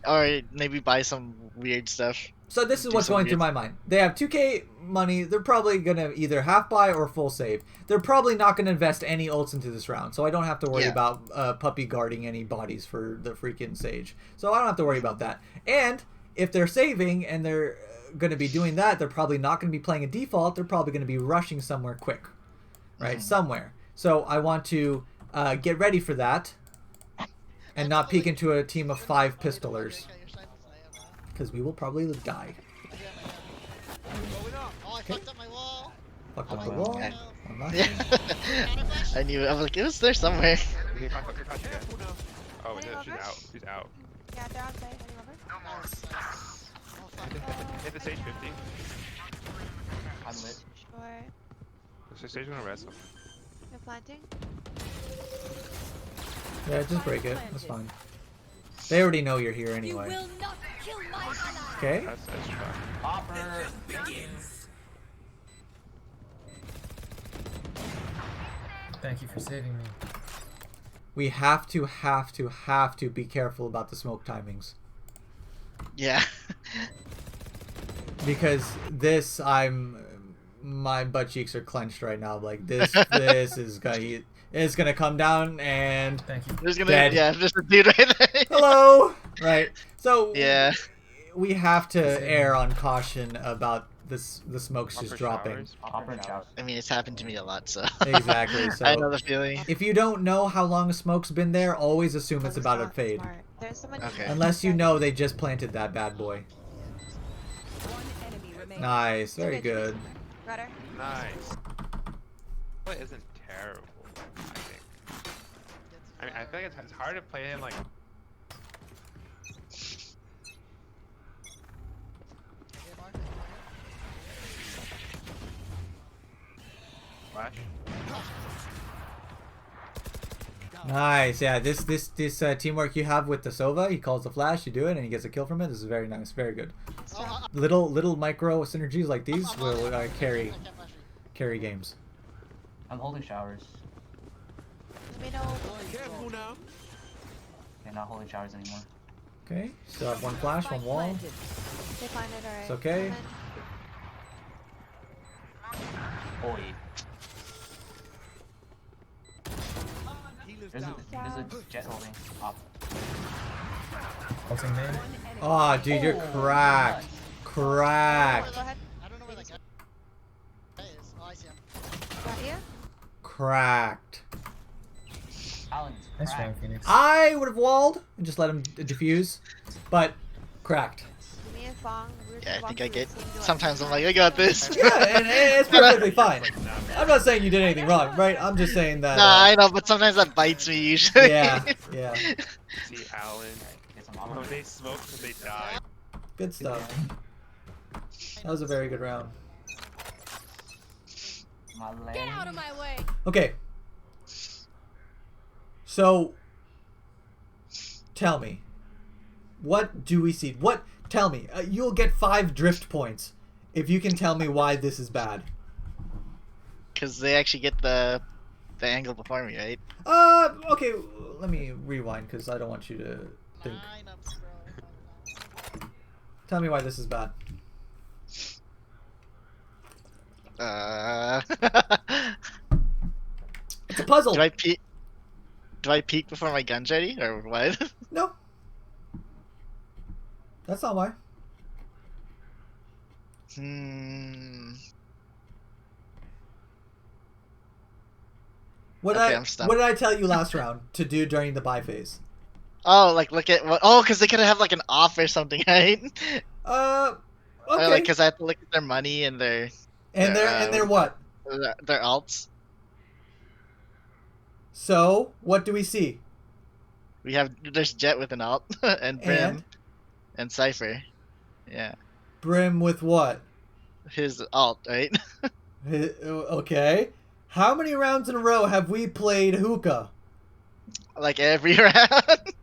Or maybe buy some weird stuff. So this is Do what's some going through weird- my mind. They have 2k money. They're probably going to either half buy or full save. They're probably not going to invest any ults into this round. So I don't have to worry Yeah. about Puppy guarding any bodies for the freaking Sage. So I don't have to worry about that. And if they're saving and they're going to be doing that, they're probably not going to be playing a default. They're probably going to be rushing somewhere quick. Right? Somewhere. So I want to get ready for that and not peek into a team of 5 pistolers. Because we will probably die. Oh, I fucked up my wall. Fuck up Oh the my wall. God. I'm not Yeah. I knew it. I was like, it was there somewhere. We need to find fucking again. Oh, Any no, she's lovers? out. She's out. Yeah, they're on site. Any lover? Hit the stage 50. I'm lit. Alright. So stage gonna wrestle. You're planting? Yeah, just break it. That's fine. They already know you're here You anyway. will not kill my ally. Okay. That's fine. Hopper. Thank you for saving me. We have to be careful about the smoke timings. Yeah. Because this, my butt cheeks are clenched right now. Like this is gonna come down and Thank you. There's gonna Dead. yeah, there's a dude right there. hello, right? So Yeah. we have to err on caution about the smokes just Hopper dropping. showers. Hopper and showers. I mean, it's happened to me a lot, so. Exactly. So I know the feeling. if you don't know how long a smoke's been there, always assume it's Focus about to on fade. smart. There's someone Okay. Unless you know they just planted that bad boy. One enemy remaining. Nice, very good. Got her. Nice. Play isn't terrible, I think. I mean, I feel like it's hard to play him like. Flash. Nice, yeah. This teamwork you have with the Sova, he calls the flash, you do it, and he gets a kill from it. This is very nice, very good. Little micro synergies like these will carry games. I'm holding showers. Let me know. Careful now. Okay, not holding showers anymore. Okay, still have one flash, one wall. Planted. They planted, alright. It's okay. Oi. Healer's There's down. a jet holding. Up. Ulting main. One enemy. Oh, dude, you're cracked. Cracked. Go ahead. I don't know where that guy is. Oh, I see him. Got you. Cracked. Alan's Nice cracked. round, Phoenix. I would have walled and just let him diffuse, but cracked. Give me a thong. We're Yeah, I walk think I through get. the same door. Sometimes I'm like, I got this. Yeah, and it's perfectly fine. Like, nah, I'm not saying you did anything wrong, right? I'm just saying that. Nah, I know, but sometimes that bites me usually. Yeah, yeah. see Alan. Get some When hopper. they smoke, they die. Good stuff. That was a very good round. My leg. Get out of my way. Okay. So, tell me, what do we see? Tell me. You'll get 5 drift points if you can tell me why this is bad. Because they actually get the angle before me, right? Okay. Let me rewind because I don't want you to think. Tell me why this is bad. It's a puzzle. Do I peek? Do I peek before my gun's ready, or what? No. That's not why. What Okay, I I'm stumped. what did I tell you last round to do during the buy phase? Oh, like look at what? Oh, because they could have like an off or something, right? Okay. Or like, because I have to look at their money and their and they're what? their alts. So what do we see? There's Jet with an alt and Brim And and Cypher. Yeah, Brim with what? his alt, right? Okay. How many rounds in a row have we played hookah? Like every round.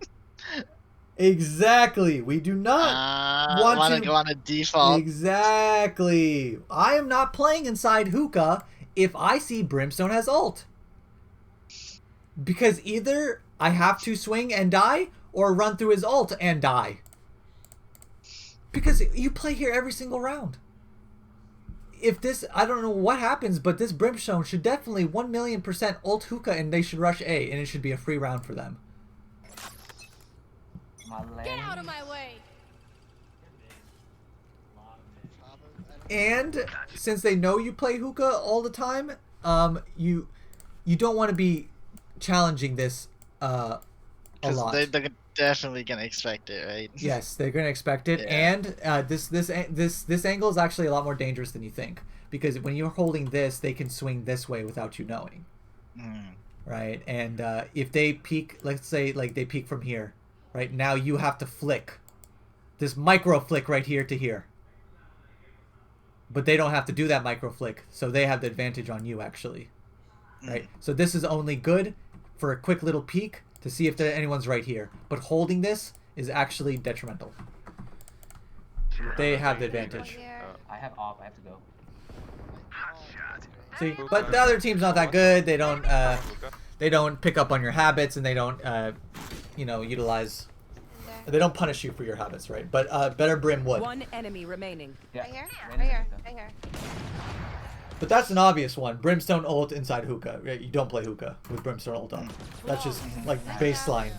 Exactly. We do not Want to- to go on a default? Exactly. I am not playing inside hookah if I see Brimstone has ult. Because either I have to swing and die or run through his ult and die. Because you play here every single round. If this, I don't know what happens, but this Brimstone should definitely 1,000,000% ult hookah and they should rush A and it should be a free round for them. My leg. Get out of my way. And since they know you play hookah all the time, you don't want to be challenging this a lot. They're definitely gonna expect it, right? Yes, they're gonna expect it, Yeah. and this angle is actually a lot more dangerous than you think because when you're holding this, they can swing this way without you knowing, right? And if they peek, let's say like they peek from here, right now you have to flick this micro flick right here to here. but they don't have to do that micro flick, so they have the advantage on you actually, right? So this is only good for a quick little peek to see if anyone's right here, but holding this is actually detrimental. They have the advantage. Here. I have off. I have to go. See, but the other team's not that good. They don't pick up on your habits, and they don't utilize. They don't punish you for your habits, right? But better Brim would. One enemy remaining. Yeah. Right here? Ran Right into here. hookah. Right here. But that's an obvious one. Brimstone ult inside hookah. Right? You don't play hookah with Brimstone ult on. That's just like baseline.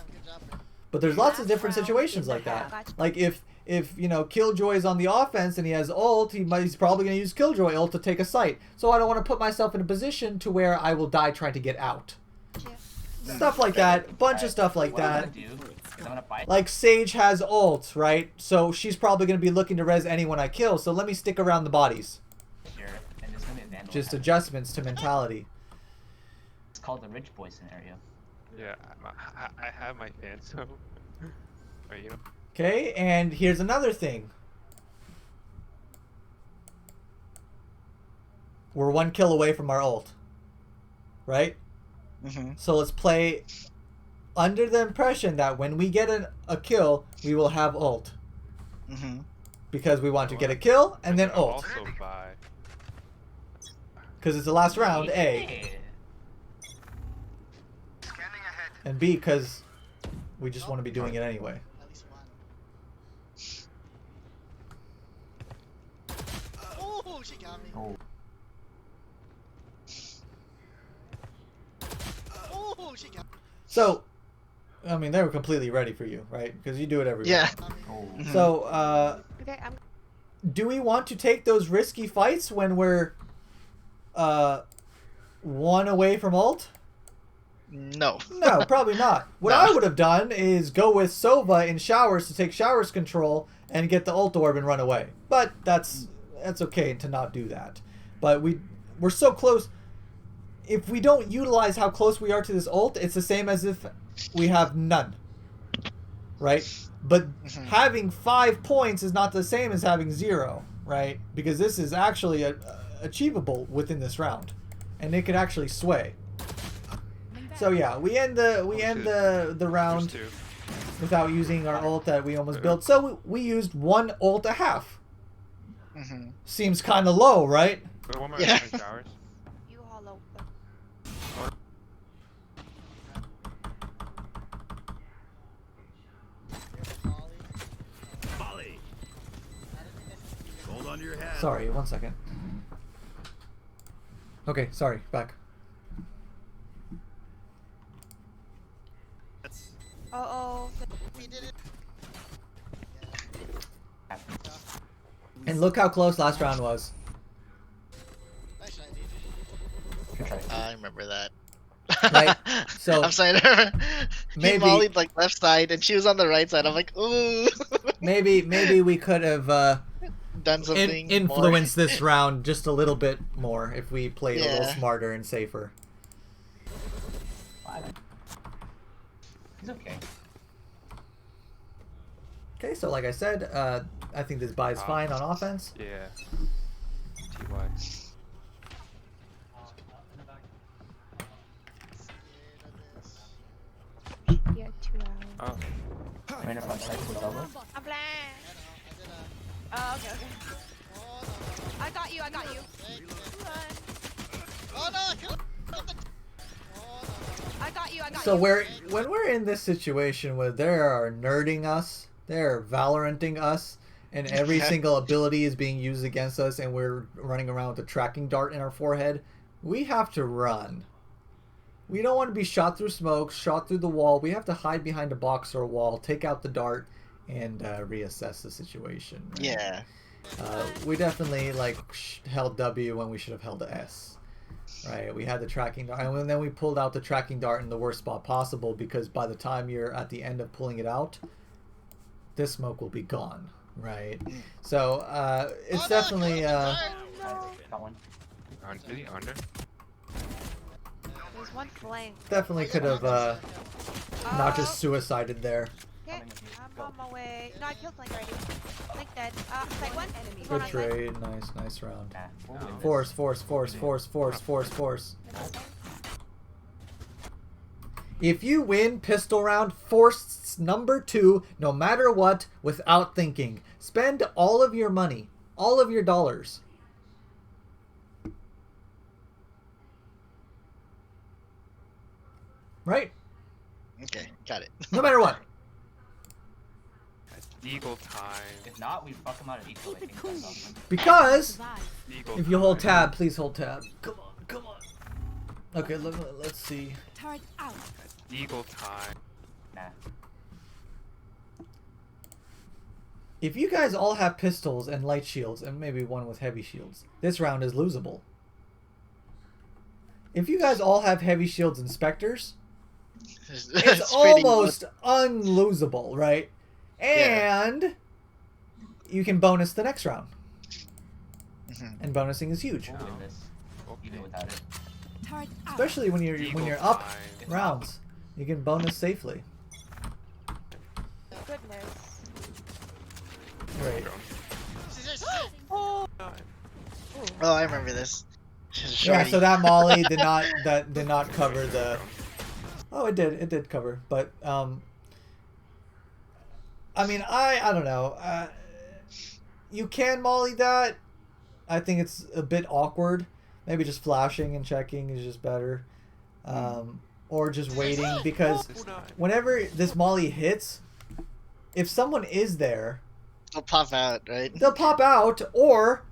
But there's lots of different situations like that. Like if Killjoy is on the offense and he has ult, he's probably going to use Killjoy ult to take a site. So I don't want to put myself in a position to where I will die trying to get out. Stuff like that. Bunch of stuff like What I'm that. gonna do is I'm gonna fight. Like Sage has ult, right? So she's probably going to be looking to res anyone I kill. So let me stick around the bodies. Here, and it's gonna be a vandal Just attack. adjustments to mentality. It's called the rich boy scenario. Yeah, I have my fan, so. Are you? Okay, and here's another thing. We're 1 kill away from our ult. Right? So let's play under the impression that when we get a kill, we will have ult. Because we want to get a kill and then ult. Also buy. Because it's the last round, A. Yeah. And B, because we just want to be doing it anyway. At least one. Oh, she got me. Oh. Oh, she got me. So, I mean, they were completely ready for you, right? Because you do it every round. Yeah. Oh. So, Okay, I'm do we want to take those risky fights when we're 1 away from ult? No. No, probably not. What No. I would have done is go with Sova in showers to take showers control and get the ult orb and run away. But that's okay to not do that. But we're so close. If we don't utilize how close we are to this ult, it's the same as if we have none. Right? But having 5 points is not the same as having 0, right? Because this is actually achievable within this round, and it could actually sway. So yeah, we end the round There's 2. without using our ult that we almost built. So we used 1 ult a half. Seems kind of low, right? Wait, one more Yeah. showers. you hollow. Hold on to your hat. Sorry, 1 second. Okay, sorry, back. Oh. We did it. And look how close last round was. Nice shot, Good try. I remember that. Right, so I'm sorry. He maybe- volleyed like left side, and she was on the right side. I'm like, ooh. maybe we could have Done something. influenced this round just a little bit more if we played a little Yeah. smarter and safer. Fine. He's okay. Okay, so like I said, I think this buy is fine on offense. Yeah. TY. Yeah, 2 hours. Oh. Ran up on site with Elbow. I'm playing. Oh, okay. I got you. Run. Oh no! I killed. I got you. So when we're in this situation where they are nerding us, they're Valoranting us, and every single ability is being used against us, and we're running around with a tracking dart in our forehead, we have to run. We don't want to be shot through smoke, shot through the wall. We have to hide behind a box or a wall, take out the dart, and reassess the situation. Right? Yeah. We definitely held W when we should have held S. Right, we had the tracking dart, and then we pulled out the tracking dart in the worst spot possible, because by the time you're at the end of pulling it out, this smoke will be gone. Right, so it's definitely Got one. Is he under? There's one flank. definitely could have not just suicided there. Okay. go. On my way. No, I killed Link already. Link dead. Side one. enemy He's Good one on side. trade. Nice round. Nah, we'll win this. Force. If you win pistol round, force number 2, no matter what, without thinking. Spend all of your money, all of your dollars. Right? Okay, got it. No matter what. Eagle time. If not, we fuck him out of equal. I think that's awesome. Because Survive. Eagle if you hold time. tab, please hold tab. Come on. Okay, let's see. Turret out. Eagle time. Nah. If you guys all have pistols and light shields, and maybe one with heavy shields, this round is losable. If you guys all have heavy shields and specters, it's pretty almost unlosable, right? And you can bonus the next round. Mhm. And bonusing is huge, We'll win this. Even without it. Turret out. especially when you're Eagle up time. rounds. You can bonus safely. Goodness. Right. Oh. Oh, I remember this. Yeah, so that Molly did not cover the. Oh, it did cover, but I mean, I don't know. You can Molly that. I think it's a bit awkward. Maybe just flashing and checking is just better, or just waiting, because whenever this Molly hits, if someone is there, They'll pop out, right? they'll pop out, or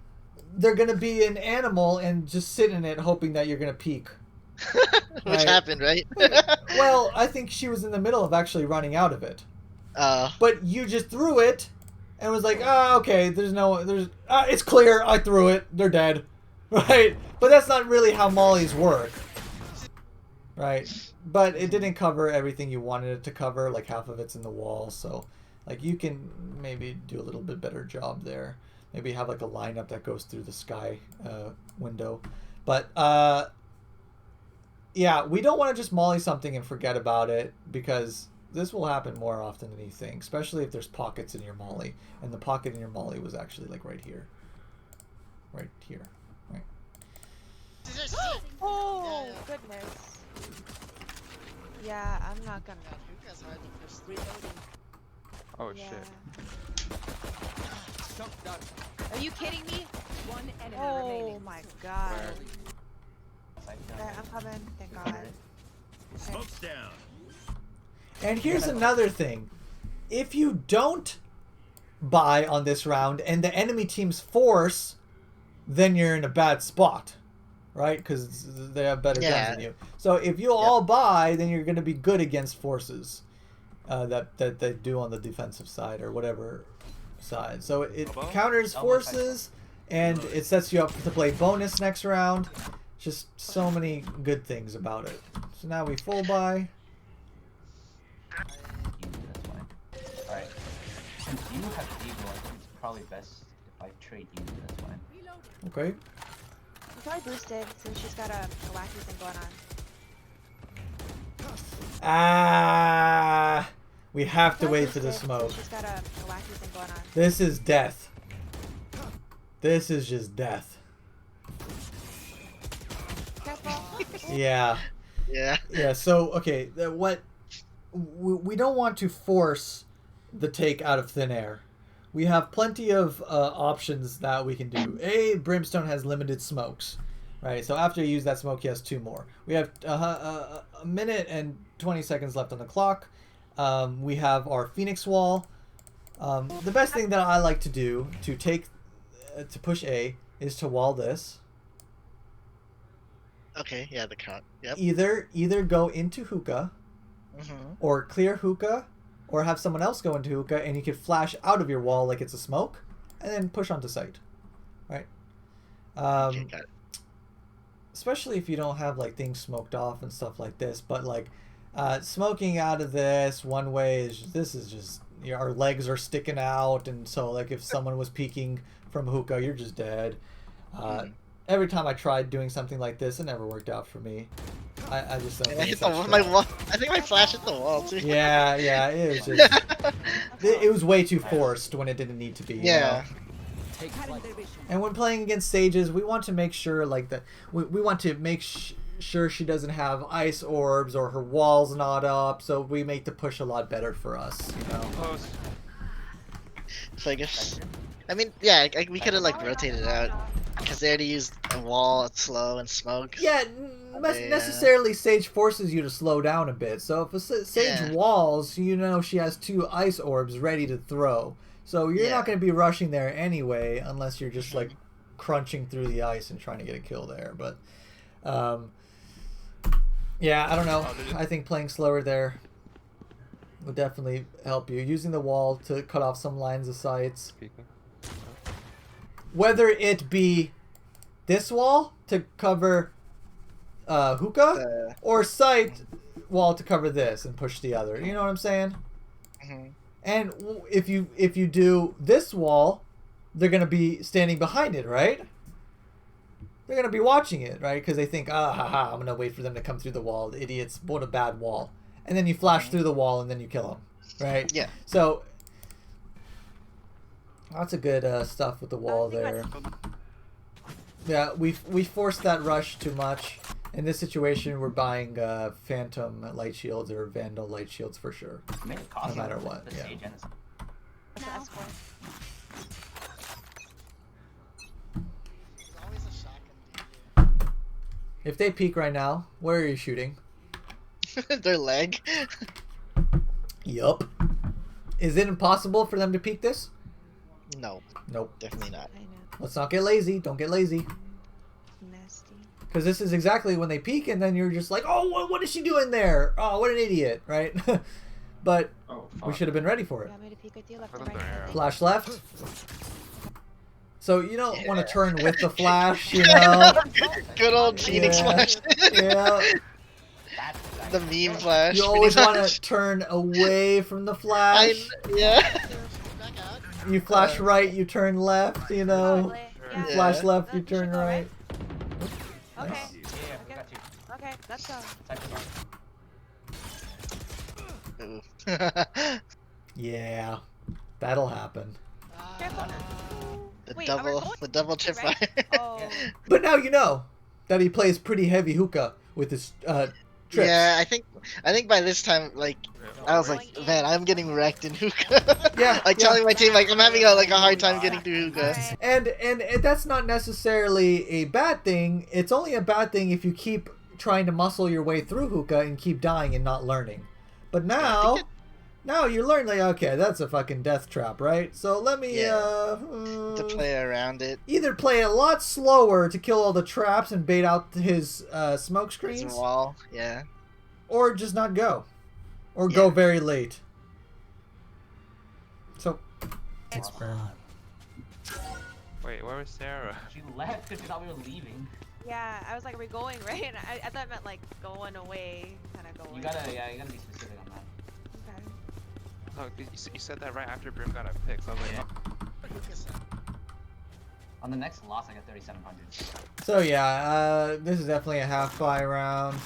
they're gonna be an animal and just sit in it hoping that you're gonna peek. Which Right. happened, right? Well, I think she was in the middle of actually running out of it. Oh. But you just threw it and was like, oh, okay, it's clear, I threw it, they're dead. Right? But that's not really how mollies work. Right? But it didn't cover everything you wanted it to cover, like half of it's in the wall, so like you can maybe do a little bit better job there. Maybe have like a lineup that goes through the sky window. But yeah, we don't want to just molly something and forget about it, because this will happen more often than you think, especially if there's pockets in your molly. And the pocket in your molly was actually like right here. Right here. Right. Oh, goodness. Yeah, I'm not gonna. Oh Yeah. shit. Are you kidding me? One enemy Oh remaining. my god. Side Okay, I'm coming. Thank God. Smoke's down. And here's another thing. If you don't buy on this round and the enemy team's force, then you're in a bad spot. Right? Because they have better guns than you. So if you all buy, then you're going to be good against forces that they do on the defensive side or whatever side. So it Elbow? counters Elbow forces, and it sets you up to play bonus next round. Just so many good things about it. So now we full buy. That's fine. Alright. Since you have Eagle, I think it's probably best if I trade you. That's fine. Okay. She's probably boosted since she's got a wacky thing going on. Ah, we have to Probably wait for the boosted smoke. since she's got a wacky thing going on. This is death. This is just death. Careful. Yeah. Yeah. Yeah, so, okay, we don't want to force the take out of thin air. We have plenty of options that we can do. Brimstone has limited smokes, right? So after you use that smoke, he has 2 more. We have a minute and 20 seconds left on the clock. We have our Phoenix Wall. The best thing that I like to do to push A is to wall this. Okay, yeah, the count. Yep. Either go into hookah, Mm-hmm. or clear hookah, or have someone else go into hookah, and you can flash out of your wall like it's a smoke, and then push onto site, right? Okay, got it. Especially if you don't have like things smoked off and stuff like this. But like smoking out of this one way is just our legs are sticking out, and so like if someone was peeking from hookah, you're just dead. Every time I tried doing something like this, it never worked out for me. I just don't And I think hit it's the that wall. My strong. wall. I think my flash hit the wall too. Yeah, yeah, it was just it was way too forced when it didn't need to be. You Yeah. know? And when playing against sages, we want to make sure like that we want to make sure she doesn't have ice orbs or her wall's not up, so we make the push a lot better for us, you know. Close. So I guess. I mean, yeah, we could have like rotated it out because they already used a wall, slow, and smoke. Yeah, Yeah. necessarily Sage forces you to slow down a bit. So if a Sage Yeah. walls, you know she has 2 ice orbs ready to throw. So you're Yeah. not going to be rushing there anyway, unless you're just like crunching through the ice and trying to get a kill there. But yeah, I don't know. I think playing slower there would definitely help you. Using the wall to cut off some lines of sights. Speaking. Whether it be this wall to cover hookah or sight wall to cover this and push the other. You know what I'm saying? Mhm. And if you do this wall, they're gonna be standing behind it, right? They're gonna be watching it, right? Because they think, haha, I'm gonna wait for them to come through the wall. The idiots, what a bad wall. And then you flash through the wall and then you kill them, right? Yeah. So lots of good stuff with the wall there. Yeah, we forced that rush too much. In this situation, we're buying Phantom light shields or Vandal light shields for sure. Make it cost No matter what, the yeah. Sage and the- That's cool. There's always a shotgun If they peek right now, where are you shooting? dude. Their leg. Yup. Is it impossible for them to peek this? No, Nope. definitely not. I know. Let's not get lazy. Don't get lazy. Nasty. Because this is exactly when they peek, and then you're just like, oh, what is she doing there? Oh, what an idiot, right? But Oh, we fuck. should have been ready for You it. want me to peek with you left Put and them right? there. Flash left. So you don't want to turn with the flash, you know? Good old Phoenix Yeah. flash. Yeah. That's The meme flash. You always Phoenix want flash. to turn away from the flash. Yeah. You flash right, you turn left, you know? Yeah. You flash Yeah. left, you That turn should go right. Okay. Nice. Yeah, we Okay. got you. Okay, let's go. Type of Ooh. Yeah. That'll happen. Careful. the Wait, are we going the double chip right? fire. Oh. But now you know that he plays pretty heavy hookah with his trips. Yeah, I think by this time, like, I was like, man, I'm getting wrecked in hookah. Yeah, Like yeah. telling my team, like, I'm having a hard time getting through hookah. Alright. And that's not necessarily a bad thing. It's only a bad thing if you keep trying to muscle your way through hookah and keep dying and not learning. But now, now you learn, like, okay, that's a fucking death trap, right? So let me To play around it. either play a lot slower to kill all the traps and bait out his smoke It's screens, a wall. Yeah. or just not go, or go Yeah. very late. So It's burn. Wait, where was Sarah? She left because she thought we were leaving. Yeah, I was like, are we going, right? And I thought it meant like going away, kind of going. You gotta be specific on that. Okay. Oh, you said that right after Brim got a pick. So I was like, Yeah. On the next loss, I got 3,700. so yeah, this is definitely a half buy round.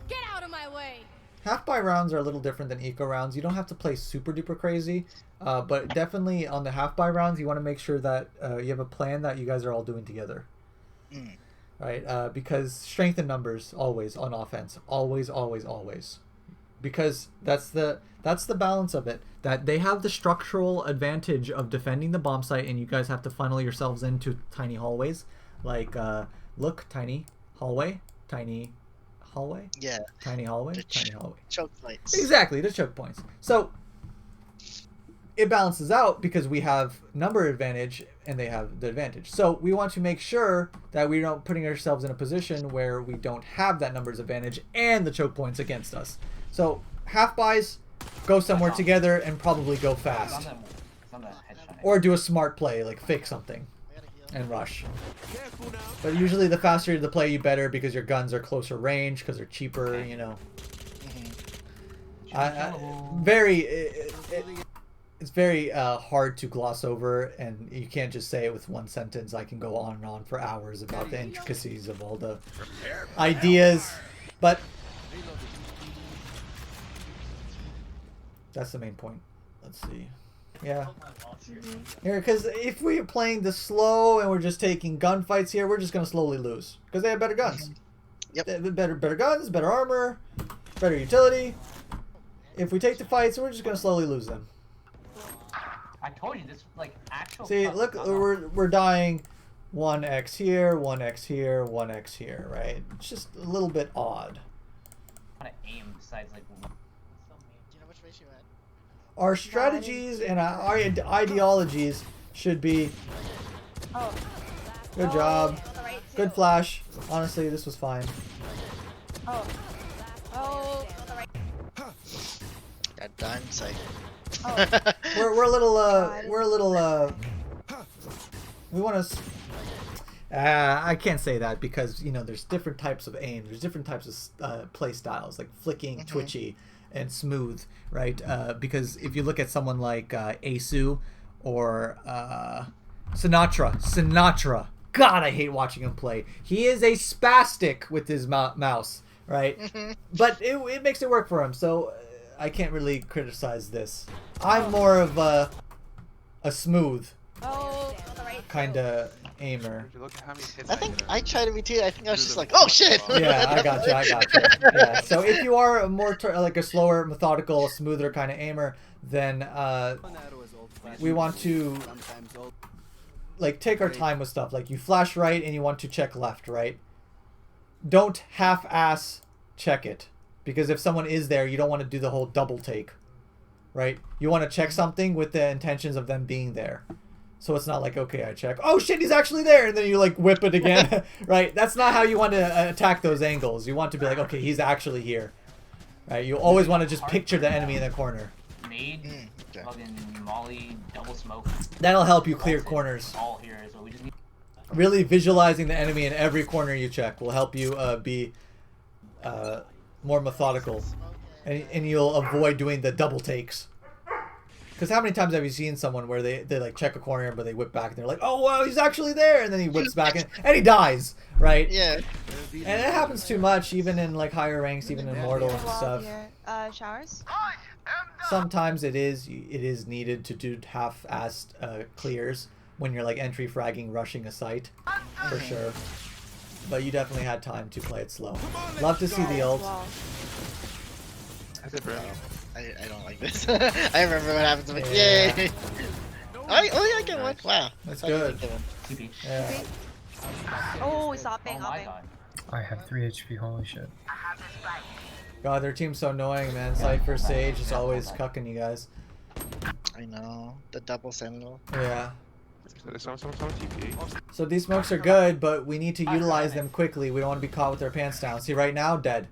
Get out of my way! Half buy rounds are a little different than eco rounds. You don't have to play super duper crazy, but definitely on the half buy rounds, you want to make sure that you have a plan that you guys are all doing together, Mm. right? Because strength in numbers always on offense, always, always, always, because that's the balance of it. That they have the structural advantage of defending the bomb site, and you guys have to funnel yourselves into tiny hallways. Like, look, tiny hallway, tiny hallway, Yeah. tiny hallway, The tiny hallway. Choke fights. Exactly, the choke points. So it balances out because we have number advantage and they have the advantage. So we want to make sure that we're not putting ourselves in a position where we don't have that numbers advantage and the choke points against us. So half buys, go somewhere together and probably go It's fast. on the headshot. Or do a smart play, like fake something and rush. But usually the faster the play, you better, because your guns are closer range, because they're cheaper, you know. It's very hard to gloss over, and you can't just say it with one sentence. I can go on and on for hours about the intricacies of all the ideas But that's the main point. Let's see. Yeah. Here, because if we're playing the slow and we're just taking gunfights here, we're just gonna slowly lose because they have better guns. Yep. They have better guns, better armor, better utility. If we take the fights, we're just gonna slowly lose them. I told you this like actual. See, look, we're dying. 1x here, 1x here, 1x here, right? It's just a little bit odd. Kind of aim besides like. Do you know which way she went? Our strategies and our ideologies should be. Oh. Good Oh, job. on the right Good too. flash. Honestly, this was fine. Oh. Oh, on the right. That dime site. Oh. We're a little God. we want to. I can't say that because there's different types of aim. There's different types of play styles, like flicking, twitchy, and smooth, right? Because if you look at someone like Asu or Sinatra, God, I hate watching him play. He is a spastic with his mouse, right? But it makes it work for him, so I can't really criticize this. I'm more of a smooth Oh, on the right. kind of aimer. Would you look at how many hits I think did? I tried to be too. I think I was just like, oh shit. Yeah, I got you. Yeah. So if you are a more like a slower, methodical, smoother kind of aimer, then we want to like take our time with stuff. Like you flash right and you want to check left, right? Don't half-ass check it, because if someone is there, you don't want to do the whole double take, right? You want to check something with the intentions of them being there. So it's not like, okay, I check. Oh shit, he's actually there, and then you like whip it again, right? That's not how you want to attack those angles. You want to be like, okay, he's actually here, right? You always want to just picture the enemy in the corner. Nade, fucking molly, double smoke. That'll help you clear corners. All here is what we just need. Really visualizing the enemy in every corner you check will help you be more methodical, and you'll avoid doing the double takes. Because how many times have you seen someone where they like check a corner but they whip back and they're like, oh wow, he's actually there, and then he whips back and he dies, right? Yeah. And it happens too much, even in like higher ranks, even in Mortal and Wall stuff. here. Showers. Sometimes it is needed to do half-assed clears when you're like entry fragging, rushing a site, for sure. But you definitely had time to play it slow. Love to see the ult. Wall. I said Brim. I don't like this. I remember what happened to me. Yeah. Yay! Oh yeah, I get one. Wow. That's I didn't good. get one. TP. Yeah. Oh, he's hopping, Oh my hopping. god. I have 3 HP, holy shit. God, their team's so annoying, man. Cypher, Sage is always cucking you guys. I know. The double sentinel. Yeah. So there's some TP. So these smokes are good, but we need to utilize them quickly. We don't want to be caught with our pants down. See, right now, dead.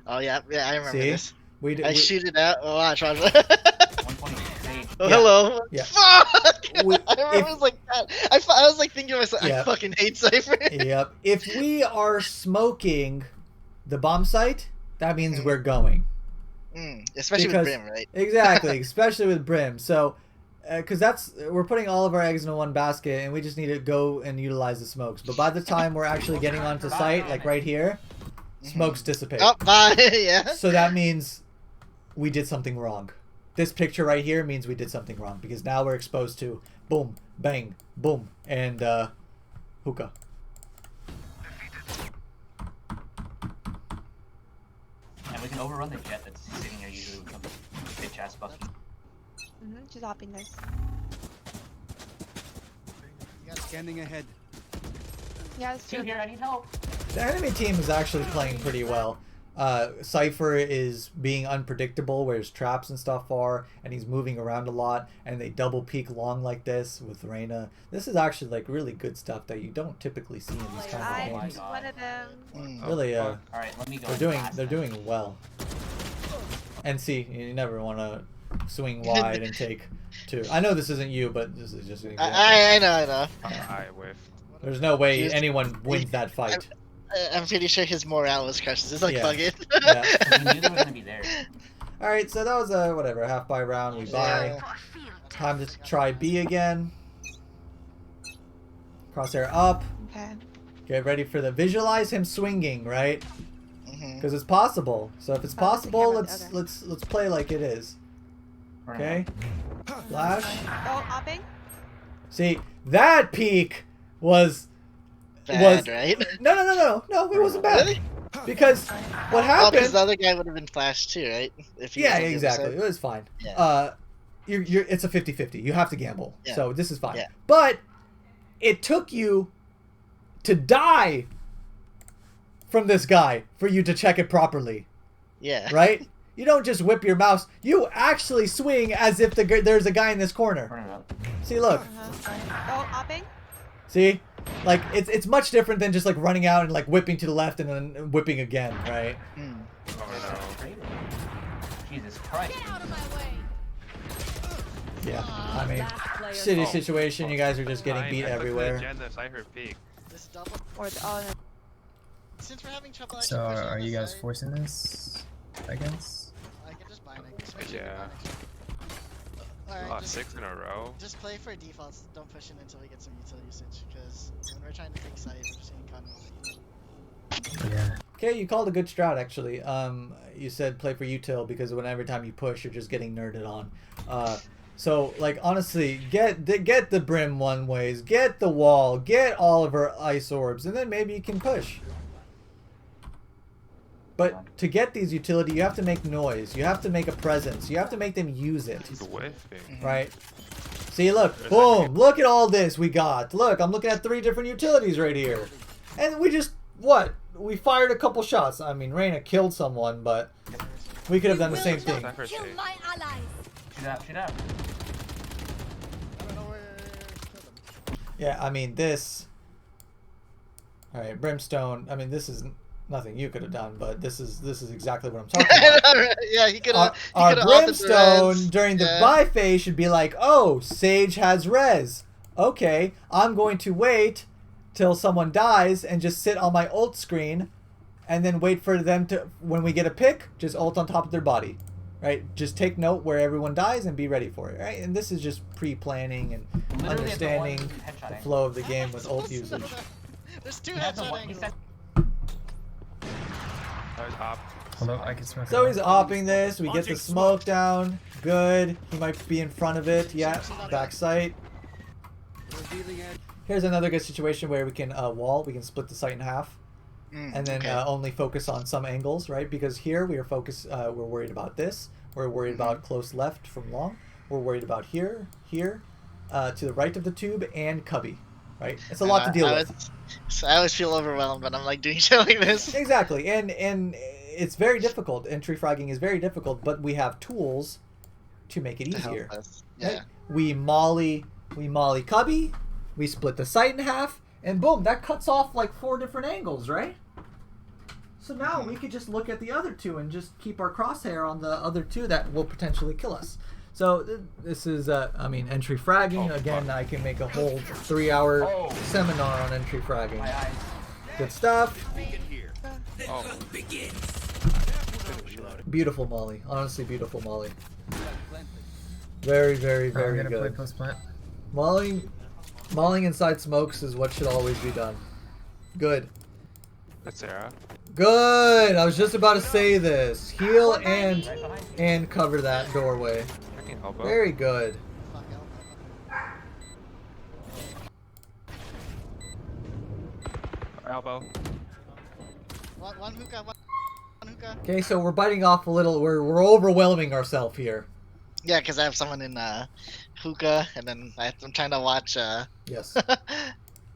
Oh yeah, I remember See? this. We I shoot it out. Oh, watch. 120. Nade. Oh, Yeah. hello. Yeah. Fuck! We- I remember if- it was like that. I was like thinking to myself, Yeah. I fucking hate Cypher. Yep. If we are smoking the bomb site, that means we're going. Especially Because- with Brim, right? Exactly, especially with Brim. So, because we're putting all of our eggs in one basket, and we just need to go and utilize the smokes. But by the time we're actually getting onto site, like right here, smokes dissipate. Oh, bye. Yeah. So that means we did something wrong. This picture right here means we did something wrong, because now we're exposed to boom, bang, boom, and hookah. And we can overrun the jet that's sitting here usually with some bitch ass bucky. She's hopping this. Scanning ahead. Yeah, it's Two true. here, I need help. The enemy team is actually playing pretty well. Cypher is being unpredictable where his traps and stuff are, and he's moving around a lot, and they double peek long like this with Reyna. This is actually like really good stuff that you don't typically see in these kinds of I'm games. one of them. Really, Alright, let me go. they're doing well. And see, you never want to swing wide and take two. I know this isn't you, but this is just an example. I know. I whiffed. There's no way He's- anyone wins that fight. I'm pretty sure his morale was crushed. It's like, Yeah. fuck it. Yeah. We knew they were gonna be there. All right, so that was a whatever half buy round. We buy. Time to try B again. Crosshair up. Okay. Get ready for the visualize him swinging, right? because it's possible. So if it's Oh, that's the possible, camera. let's play like it is. Okay. Flash. Oh, hopping. See, that peek was Bad, right? no, it wasn't bad. Really? Because what Oh, happened? because the other guy would have been flashed too, right? If he Yeah, was on the other exactly. side. It was fine. Yeah. You're it's a 50-50. You have to gamble. Yeah. So this is fine. Yeah. But it took you to die from this guy for you to check it properly, Yeah. right? You don't just whip your mouse. You actually swing as if there's a guy in this corner. Turn it up. See, look. Oh, hopping. See? Like it's much different than just like running out and like whipping to the left and then whipping again, right? Hmm. Oh Jesus Christ. Get out of my way. Yeah. I mean, Last player shitty Oh. situation. You guys are just getting beat everywhere. Cypher peek. This double. Or the, oh, Since we're having trouble. So actually pushing are you this guys side, forcing this? I guess. I can just bind it. Yeah. Alright, Oh, just, 6 in a row. just play for defaults. Don't push it until we get some utility usage. Because when we're trying to take side, we're just seeing continuity. Yeah. Okay, you called a good strat actually. You said play for util because every time you push, you're just getting nerded on. So like honestly, get the brim one ways, get the wall, get all of her ice orbs, and then maybe you can push. But to get these utility, you have to make noise. You have to make a presence. You have to make them use it, He's whiffing. right? See, look, boom! Look at all this we got. Look, I'm looking at 3 different utilities right here, and we just what? We fired a couple shots. I mean, Reyna killed someone, but we could have done the same thing. Cypher Kill safe. my allies. Shoot out, shoot out. I don't know where. Yeah, I mean this. All right, Brimstone. I mean, this is nothing you could have done, but this is exactly what I'm talking about. Yeah, he could Our, have. our Brimstone during the buy phase should be like, oh, Sage has res. Okay, I'm going to wait till someone dies and just sit on my ult screen, and then wait for them to, when we get a pick, just ult on top of their body. Right? Just take note where everyone dies and be ready for it. Right? And this is just pre-planning and Literally at the understanding one headshot the angle. flow of the game with ult usage. There's 2 He has a headshot one- he angles. said- That was op. Hold up, I can smoke. So it he's out. opping this. We get the smoke down. Good. He might be in front of it. Yeah. Back sight. Here's another good situation where we can wall. We can split the site in half, and then okay. only focus on some angles, right? Because here we are focused. We're worried about this. We're worried about close left from long. We're worried about here, to the right of the tube, and cubby. Right? It's a lot to deal with. So I always feel overwhelmed when I'm like doing shit like this. Exactly, and it's very difficult. Entry fragging is very difficult, but we have tools to make it To help easier. us. Right? Yeah. We molly cubby, we split the site in half, and boom, that cuts off like 4 different angles, right? So now we could just look at the other 2 and just keep our crosshair on the other 2 that will potentially kill us. So this is, I mean, entry fragging. Oh, Again, fuck. I can make a whole 3-hour Oh. seminar on entry fragging. My eyes. Good stuff. Oh. Beautiful Molly. Honestly, beautiful Molly. Very, very, I'm very gonna play good. post plant. Mauling inside smokes is what should always be done. Good. That's Sarah. Good. I was just about to say this. Heal Right behind you. and cover that doorway. Checking elbow. Very good. Fuck, Elbow. one hookah, one hookah. Okay, so we're biting off a little. We're overwhelming ourselves here. Yeah, because I have someone in hookah, and then I'm trying to watch. Yes.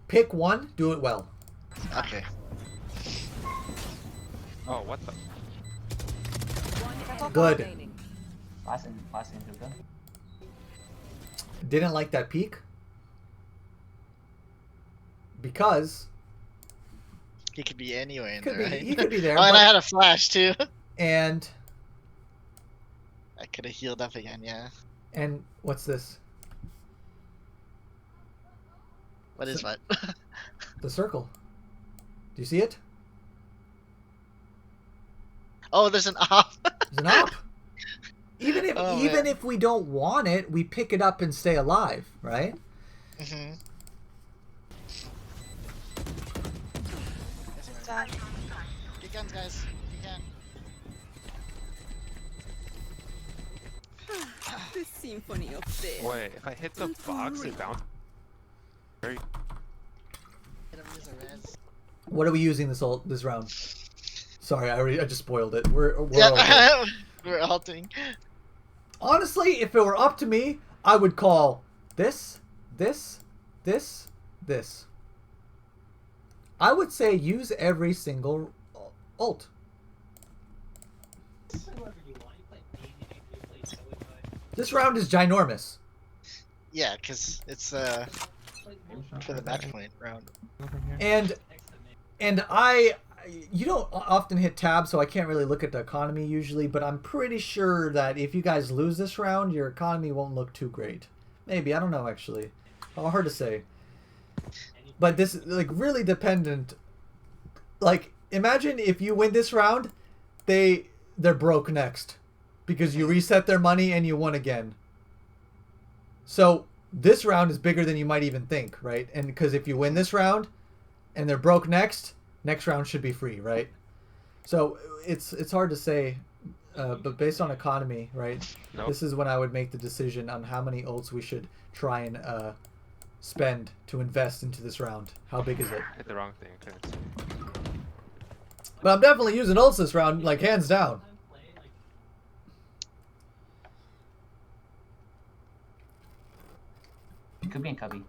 Pick one. Do it well. Okay. Oh, what the? Good. Last in hookah. Didn't like that peek because He could be anywhere in could there, be right? he could be there. Oh, and I but- had a flash too. and I could have healed up again, yeah. and what's this? What is what? The circle. Do you see it? Oh, there's an op. There's an op. Even if Oh, even man. if we don't want it, we pick it up and stay alive, right? Mm-hmm. Done. Good guns, guys. Good The symphony of death. Wait, if I hit the box, it bounces. Very. What are we using this round? Sorry, I just spoiled it. We're okay. Yeah, we're halting. Honestly, if it were up to me, I would call this, this, this, this. I would say use every single ult. This round is ginormous. Yeah, because it's for the match point round. And you don't often hit tab, so I can't really look at the economy usually, but I'm pretty sure that if you guys lose this round, your economy won't look too great. Maybe, I don't know actually. Hard to say. But this is like really dependent. Like imagine if you win this round, they're broke next because you reset their money and you won again. So this round is bigger than you might even think, right? And because if you win this round and they're broke next round should be free, right? So it's hard to say, but based on economy, right? Nope. This is when I would make the decision on how many ults we should try and spend to invest into this round. How big is it? Hit the wrong thing. Couldn't see. But I'm definitely using ults this round, like hands down. It could be in cubby.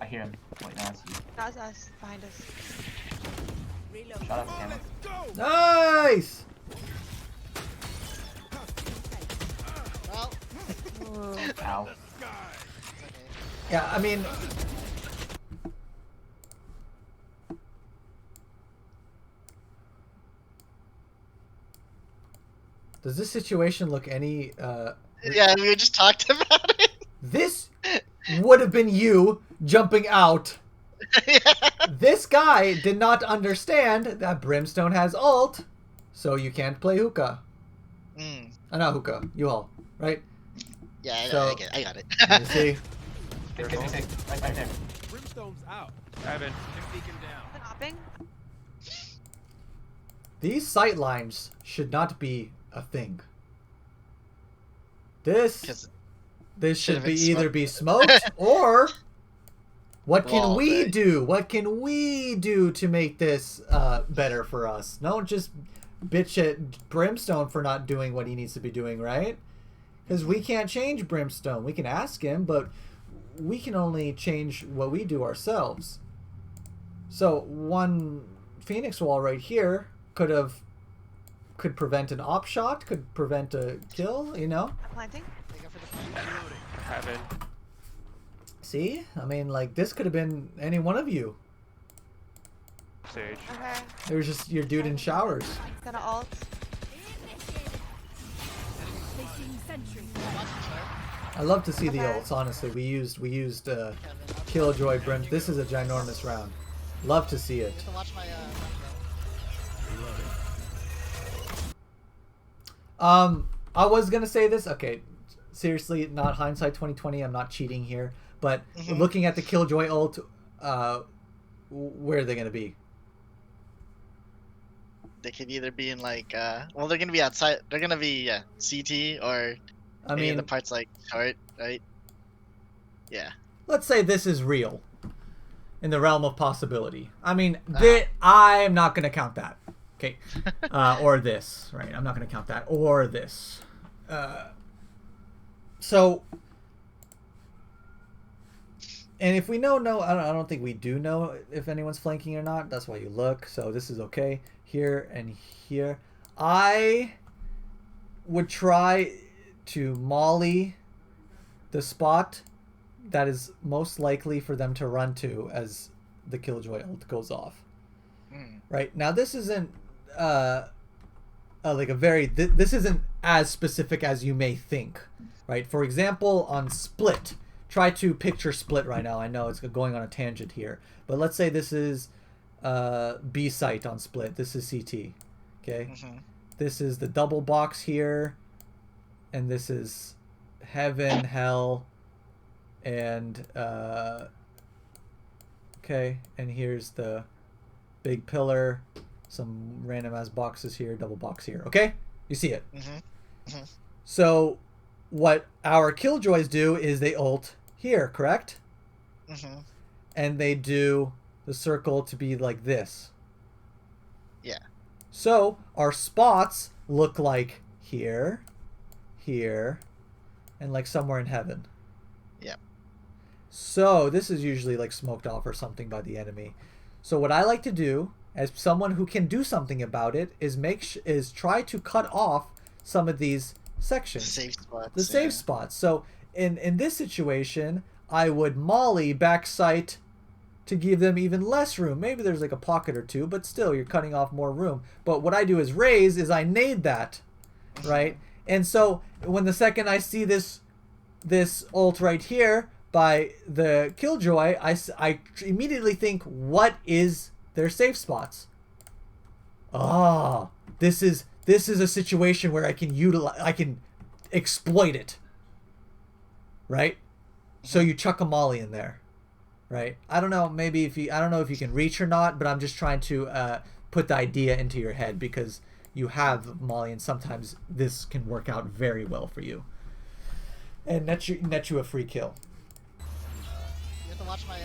I hear him. Wait, no, that's you. That's us, behind us. Shot up camera. Nice! Ooh. Ow. Yeah, I mean... Does this situation look any... Yeah, we just talked about it. This would have been you jumping out. Yeah. This guy did not understand that Brimstone has ult, so you can't play hookah. Not hookah, U-Haul, right? Yeah, So- I got it. You see? Right there. Brimstone's out. Evan. Beacon down. Been hopping? These sight lines should not be a thing. This should should've be been either smoked. be smoked or what can Wall, we right? do? What can we do to make this better for us? Don't just bitch at Brimstone for not doing what he needs to be doing, right? Because we can't change Brimstone. We can ask him, but we can only change what we do ourselves. So one Phoenix wall right here could prevent an op shot, could prevent a kill, you know? I'm planting. Evan. See? I mean, like, this could have been any one of you. Sage. Okay. It was just your dude in showers. Gonna ult. Placing sentry. I love to see the Okay. ults, honestly. We used Killjoy Brim. This is a ginormous round. Love to see it. Watch my I was gonna say this. Okay, seriously, not hindsight 2020. I'm not cheating here, but looking at the Killjoy ult, where are they gonna be? They could either be in like well, they're gonna be outside. They're gonna be CT or I any of mean, the parts like short, right? Yeah. let's say this is real, in the realm of possibility. I mean, Uh-huh. I'm not gonna count that. Okay, or this, right? I'm not gonna count that or this. So, and if we know, I don't think we do know if anyone's flanking or not. That's why you look. So this is okay here and here. I would try to molly the spot that is most likely for them to run to as the Killjoy ult goes off. Right now, this isn't like a very this isn't as specific as you may think, right? For example, on Split, try to picture Split right now. I know it's going on a tangent here, but let's say this is B site on Split. This is CT. Okay, this is the double box here, and this is Heaven, Hell, and okay, and here's the big pillar, some random ass boxes here, double box here. Okay, You see it. Mm-hmm. So what our Killjoys do is they ult here, correct? Mm-hmm. And they do the circle to be like this. Yeah. So our spots look like here, here, and like somewhere in heaven. Yep. So this is usually like smoked off or something by the enemy. So what I like to do, as someone who can do something about it, is try to cut off some of these sections. Safe spots. The safe spots. So in this situation, I would molly backside to give them even less room. Maybe there's like a pocket or two, but still you're cutting off more room. But what I do is raise is I nade that, right? And so when the second I see this ult right here by the Killjoy, I immediately think, what is their safe spots? Ah, this is a situation where I can exploit it, right? So you chuck a molly in there, right? I don't know if you can reach or not, but I'm just trying to put the idea into your head because you have molly and sometimes this can work out very well for you and net you a free kill. You have to watch my.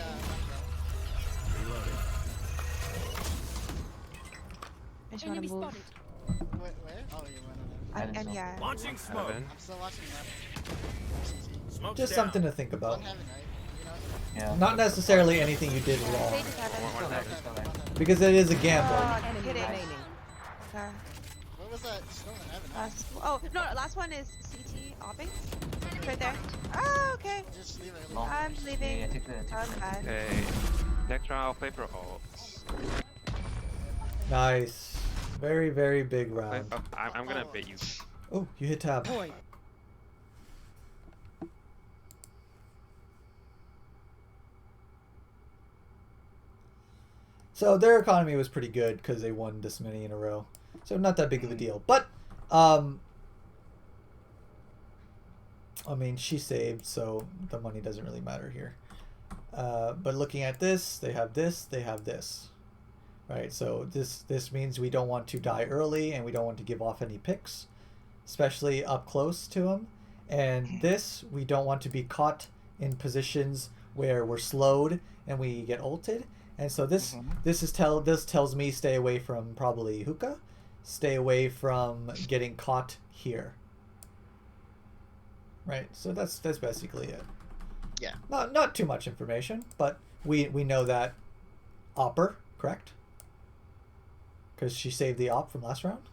I just want to move. Where? Oh, you're running. And yeah. Launching smoke. Heaven. I'm still watching that. Smoke's Just down. something to think about. On heaven, right? You know? Yeah. Not necessarily anything you did wrong, They just have it. One heaven. Still there. because it is a gamble. Oh, Enemy kidding. remaining. What Okay. was that? Still in heaven. Oh, no, last one is CT opping. Right there. Oh, okay. Just leave it. Long. I'm leaving. Yeah, take the Okay. Hey, next round I'll play for ults. Nice. Very, very big Play- round. oh, I'm gonna bait you. Oh, you hit tab. Point. So their economy was pretty good because they won this many in a row. So not that big of a deal. But, I mean, she saved, so the money doesn't really matter here. But looking at this, they have this, right? So this means we don't want to die early and we don't want to give off any picks, especially up close to them. And this, we don't want to be caught in positions where we're slowed and we get ulted. And so this tells me stay away from probably hookah, stay away from getting caught here. Right, so that's basically it. Yeah. Not too much information, but we know that Opper, correct? Because she saved the op from last round,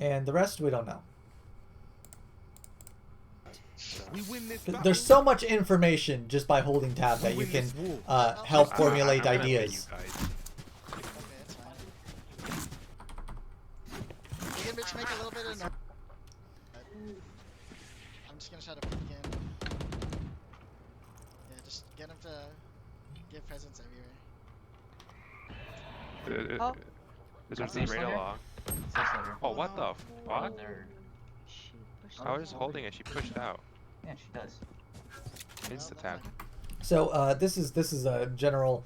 and the rest we don't know. We win this There's so much information just by holding tab that you can help formulate I'm gonna bait ideas. you guys. Okay, that's fine. We can bitch make a little bit of. I'm just gonna try to peek in. Yeah, just get him to give presents everywhere. Oh. There's a Is there raid still along. Still there. Oh, what the fuck? Third. She pushed I was holding it, she pushed out. Yeah, she does. Insta tap. So this is a general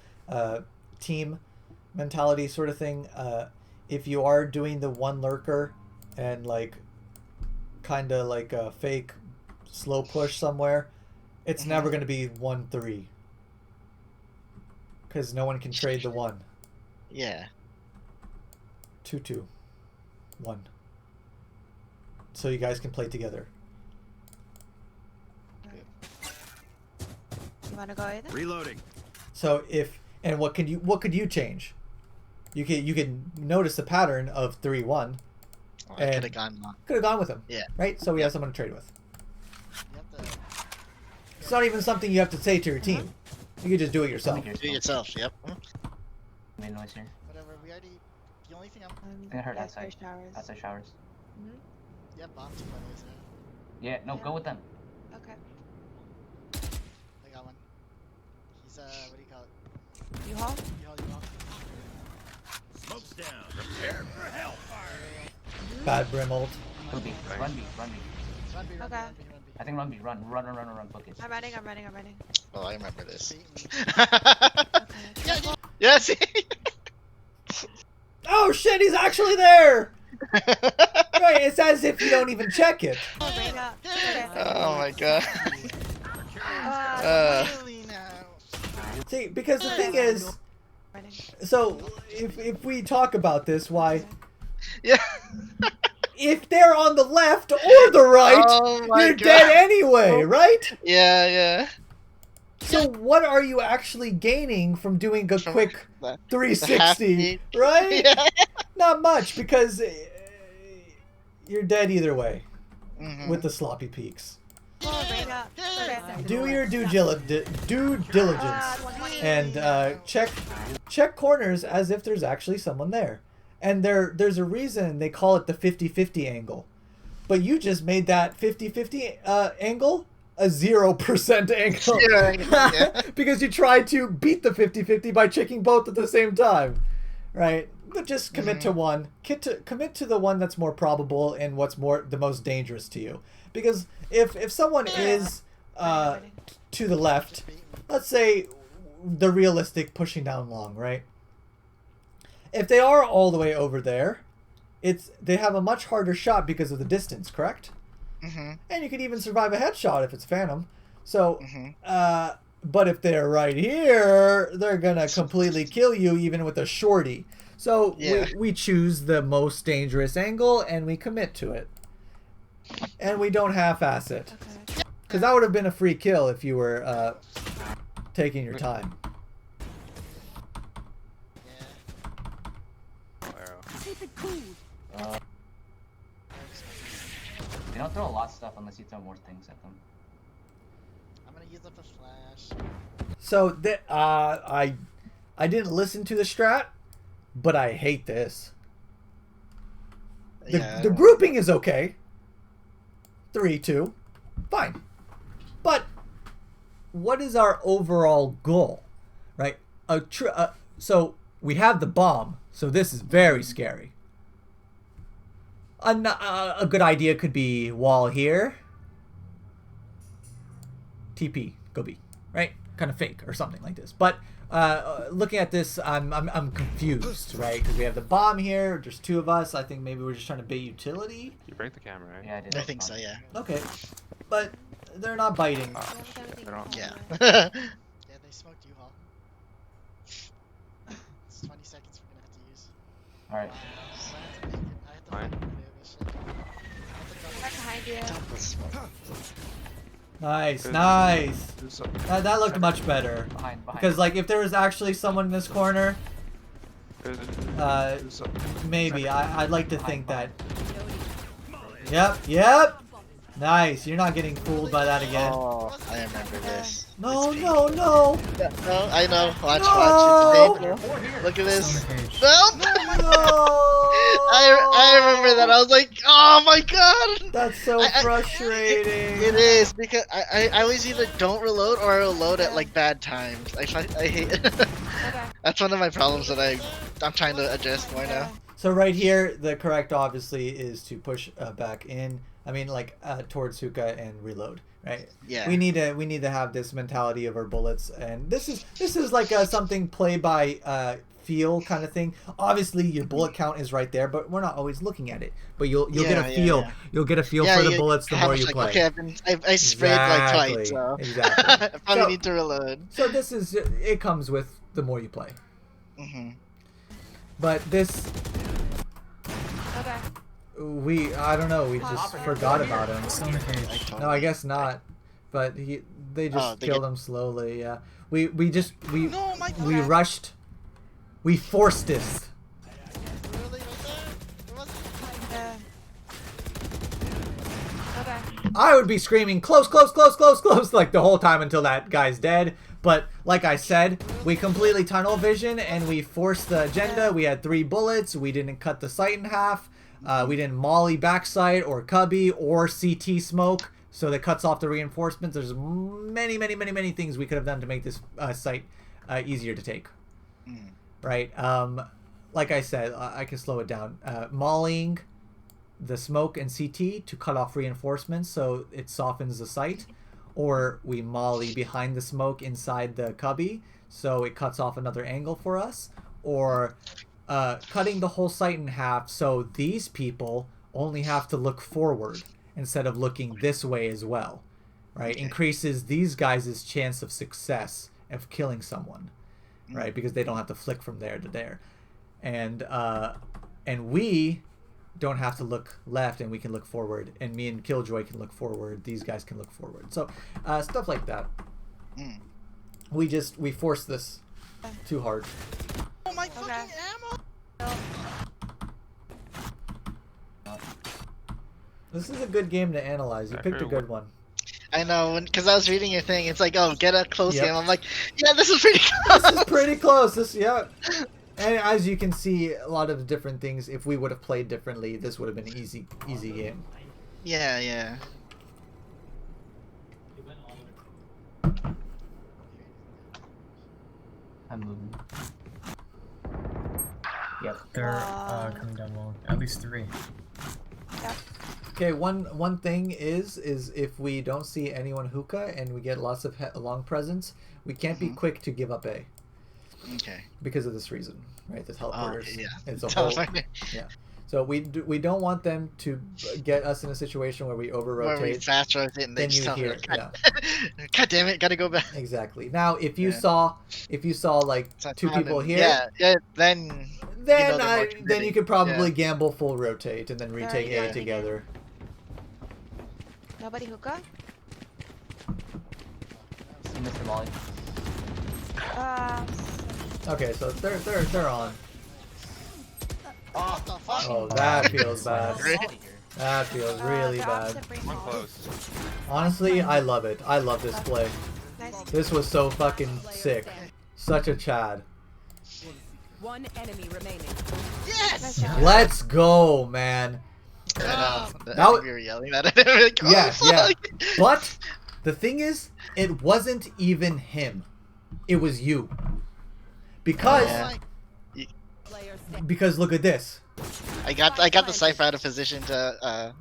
team mentality sort of thing. If you are doing the one lurker and like kind of like a fake slow push somewhere, it's never going to be 1-3 because no one can trade the 1. Yeah. 2-2 1. So you guys can play together. You want to go either? Reloading. So what could you change? You can notice the pattern of 3-1. Oh, I And- could have gone long. Could have gone with him. Yeah. Right? So we have someone to trade with. You have to It's not even something you have to say to your team. You can just do it yourself. Here's do it yourself. Yep. Made noise here. Whatever. We already. The only thing I'm. I heard yeah, outside. for showers. Outside showers. Yeah, bombs by the way, so Yeah, no, go with them. Okay. I got one. He's what do you call it? U-Haul? U-Haul. Smoke's down. Prepare for hellfire. Bad Brim ult. Run B. Run B. Run B. Run B, run B, Okay. run B, run B. I think run B. Run. Book it. I'm running. Oh, I remember this. Okay. Yeah, yeah, see? Oh shit, he's actually there! Right, it's as if you don't even check it. Oh, Reyna. Okay. Oh my god. Really now. See, because the thing is, so if we talk about this, why Yeah. if they're on the left or the right, Oh my you're god. dead anyway, right? Yeah, yeah. So what are you actually gaining from doing a From quick the- 360, right? Yeah. Not much, because you're dead either way Mhm. with the sloppy peaks. Oh, Reyna. Okay. Do your due diligence and check corners as if there's actually someone there. And there's a reason they call it the 50-50 angle. But you just made that 50-50 angle a 0% angle. Yeah. Because you tried to beat the 50-50 by checking both at the same time. Right? But just commit to one. Commit to the one that's more probable and what's the most dangerous to you. Because if someone is to the left, let's say the realistic pushing down long, right? If they are all the way over there, they have a much harder shot because of the distance, correct? Mhm. And you can even survive a headshot if it's Phantom. So, Mhm. but if they're right here, they're gonna completely kill you even with a shorty. So Yeah. we choose the most dangerous angle and we commit to it. And we don't half-ass it. Okay. Because that would have been a free kill if you were taking your time. Arrow. Keep it cool. They don't throw a lot of stuff unless you throw more things at them. I'm gonna use up a flash. So I didn't listen to the strat, but I hate this. The grouping is okay. 3-2, fine. But what is our overall goal, right? So we have the bomb, so this is very scary. A good idea could be wall here. TP, go B, right? Kind of fake or something like this. But looking at this, I'm confused, right? Because we have the bomb here. There's two of us. I think maybe we're just trying to bait utility. You break the camera, right? Yeah, I did. I think so, yeah. Okay, but they're not biting. They're all- Yeah. Yeah, they smoked you, Hall. It's 20 seconds we're gonna have to use. Alright. Fine. Right behind you. Nice, nice. That looked much better. Behind. Because like if there was actually someone in this corner, maybe I'd like to think that. Yep. Nice. You're not getting fooled by that again. Oh, I remember this. No. No, I know. Watch, No! watch. It's dangerous. Look at this. Stone cage. No! No. I remember that. I was like, oh my god! That's so frustrating. It is because I always either don't reload or I reload at like bad times. I hate it. Okay. That's one of my problems that I'm trying to adjust more now. So right here, the correct obviously is to push back in. I mean, like towards Hookah and reload, right? Yeah. We need to have this mentality of our bullets, and this is like something play by feel kind of thing. Obviously, your bullet count is right there, but we're not always looking at it. But you'll get a feel. Yeah. You'll get a feel Yeah, for the you bullets the have more you like, play. Okay, I sprayed like twice, so Exactly. I probably So- need to reload. So it comes with the more you play. Mm-hmm. But this, Okay. I don't know, we just forgot about him. Stone cage. No, I guess not. But they just they killed get- him slowly. Yeah, we No, my we God. rushed, we forced this. Really, right there? It wasn't- Yeah. Okay. I would be screaming close like the whole time until that guy's dead. But like I said, we completely tunnel vision and we forced the agenda. We had 3 bullets. We didn't cut the sight in half. We didn't molly backside or cubby or CT smoke, so that cuts off the reinforcements. There's many things we could have done to make this site easier to take. Right? Like I said, I can slow it down. Mollying the smoke and CT to cut off reinforcements so it softens the sight, or we molly behind the smoke inside the cubby so it cuts off another angle for us, or cutting the whole site in half so these people only have to look forward instead of looking this way as well, right? Increases these guys' chance of success of killing someone, right? Because they don't have to flick from there to there. And we don't have to look left, and we can look forward, and me and Killjoy can look forward, these guys can look forward. So stuff like that. We force this too hard. Oh my fucking ammo! This is a good game to analyze. You picked a good one. I know, because I was reading your thing. It's like, oh, get a close Yep. game. I'm like, yeah, this is pretty close. This is pretty close. Yeah. And as you can see, a lot of different things. If we would have played differently, this would have been an easy game. Yeah, yeah. I'm moving. Yep. They're coming down long. At least 3. Okay, one thing is if we don't see anyone hookah and we get lots of long presence, we can't be quick to give up A. Okay. Because of this reason, right? The teleporters. Oh, yeah. It's a whole. Yeah. So we don't want them to get us in a situation where we over Where we rotate. fast rotate and they Then just you tell me, hear, like, yeah. God damn it, gotta go back. Exactly. Now, if you Yeah. saw like So I two found people him. here, Yeah, then then they're more then committed. you could probably Yeah. gamble full rotate and then retake Very A good. together. Nobody hookah? See Mr. Molly. Okay, so they're on. Oh, the fuck? Oh, that feels bad. Molly here. That feels really the bad. opposite brain One wall. close. Honestly, I love it. I love this play. Nice. This was so fucking sick. Such a Chad. One enemy remaining. Yes! Nice job. Let's go, man. I know. I That think was- we were yelling that at him. Like, oh, Yeah, yeah. fuck. But the thing is, it wasn't even him. It was you. Because Yeah. Player stand. because look at this. I got the Cypher out of position to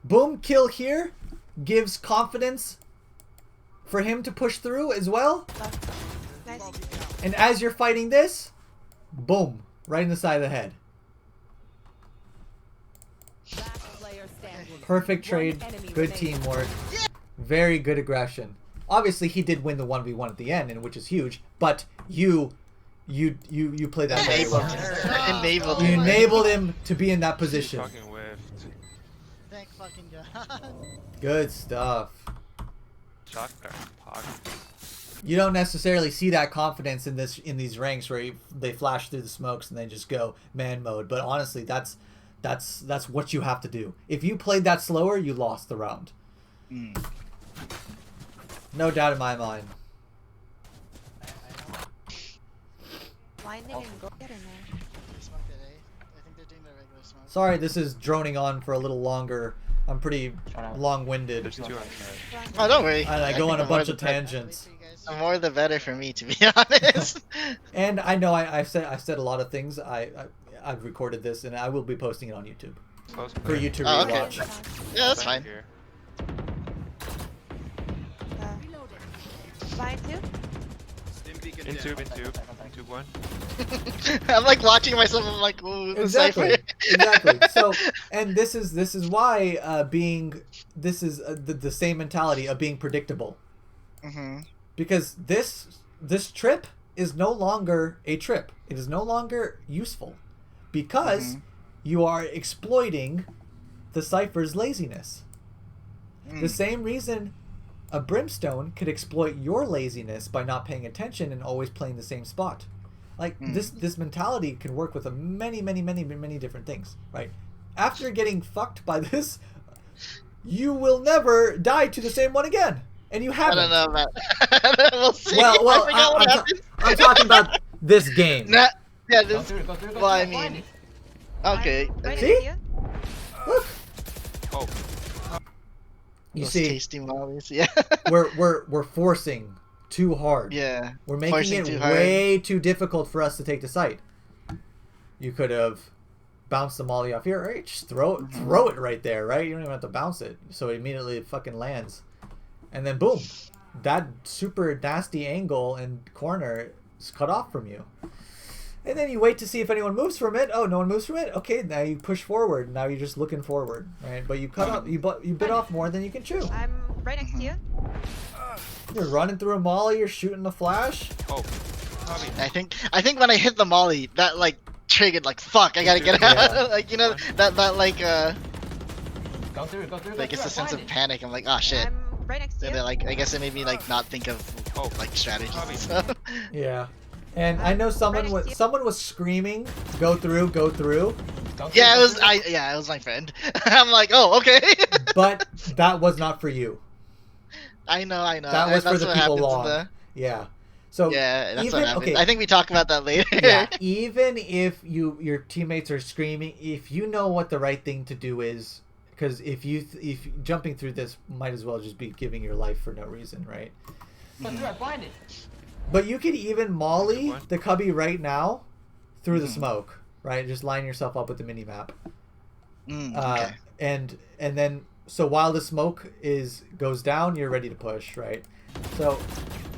Boom kill here gives confidence for him to push through as well. Nice. And as you're fighting this, boom, right in the side of the head. Last player standing. Perfect trade, One enemy good remaining. teamwork, very good aggression. Obviously, he did win the 1v1 at the end, and which is huge. But you played that very enabled well. enabled You him. enabled him to be in that position. Fucking whiffed. Thank fucking God. Good stuff. Shotgun pocket. You don't necessarily see that confidence in these ranks where they flash through the smokes and they just go man mode. But honestly, that's what you have to do. If you played that slower, you lost the round. No doubt in my mind. Blinding and go get in there. Sorry, this is droning on for a little longer. I'm pretty long-winded, There's 2 on side. Oh, don't worry. and I go on a think the more bunch of the better. tangents. The more the better for me, to be honest. And I know I've said a lot of things. I've recorded this, and I will be posting it on YouTube Close for play. you to Oh, okay. rewatch. Yeah, that's Back fine. here. Blind too? In tube, in tube. In tube 1. I'm like watching myself. I'm like, ooh, the Exactly. Cypher. Exactly. So, and this is why this is the same mentality of being predictable, because this trip is no longer a trip. It is no longer useful because you are exploiting the Cypher's laziness. The same reason a Brimstone could exploit your laziness by not paying attention and always playing the same spot. Like this mentality can work with many different things, right? After getting fucked by this, you will never die to the same one again, and you I haven't. don't know about that. We'll see. Well, I forgot what I'm happened. talking about this game. Nah, yeah, Go this. through it, go through it, go Well, I through it. mean, okay. Right See? with you? Look, Oh, you Those see, tasty mollies. Yeah. we're forcing too hard. Yeah. We're making Forcing it too hard. way too difficult for us to take the site. You could have bounced the molly off here, right? Just throw it right there, right? You don't even have to bounce it, so immediately it fucking lands, and then boom, that super nasty angle and corner is cut off from you. And then you wait to see if anyone moves from it. Oh, no one moves from it. Okay, now you push forward. Now you're just looking forward, right? But you cut off, you bit off more than you can chew. I'm right next to you. You're running through a molly. You're shooting the flash. Oh, Bobby. I think when I hit the molly, that like triggered like fuck. I gotta get out. Yeah. Like you know that like Go through, go through. like it's a sense of panic. I'm like, oh shit. I'm right next to And you. then like I guess it made me like not think of like strategy. Bobby. So. Yeah. And I know someone Right was next to you. screaming, "Go through, go through!" Go through, Yeah, it go was through. it was my friend. I'm like, oh okay. But that was not for you. I know. That was for That's the what people happens long. in Yeah. So Yeah, that's even what happened. okay. I think we talk about that later. Yeah, even if your teammates are screaming, if you know what the right thing to do is, because if jumping through this might as well just be giving your life for no reason, right? Go through, I blinded. But you could even molly What? the cubby right now through the Mhm. smoke, right? Just line yourself up with the mini map, Okay. and then so while the smoke goes down, you're ready to push, right? So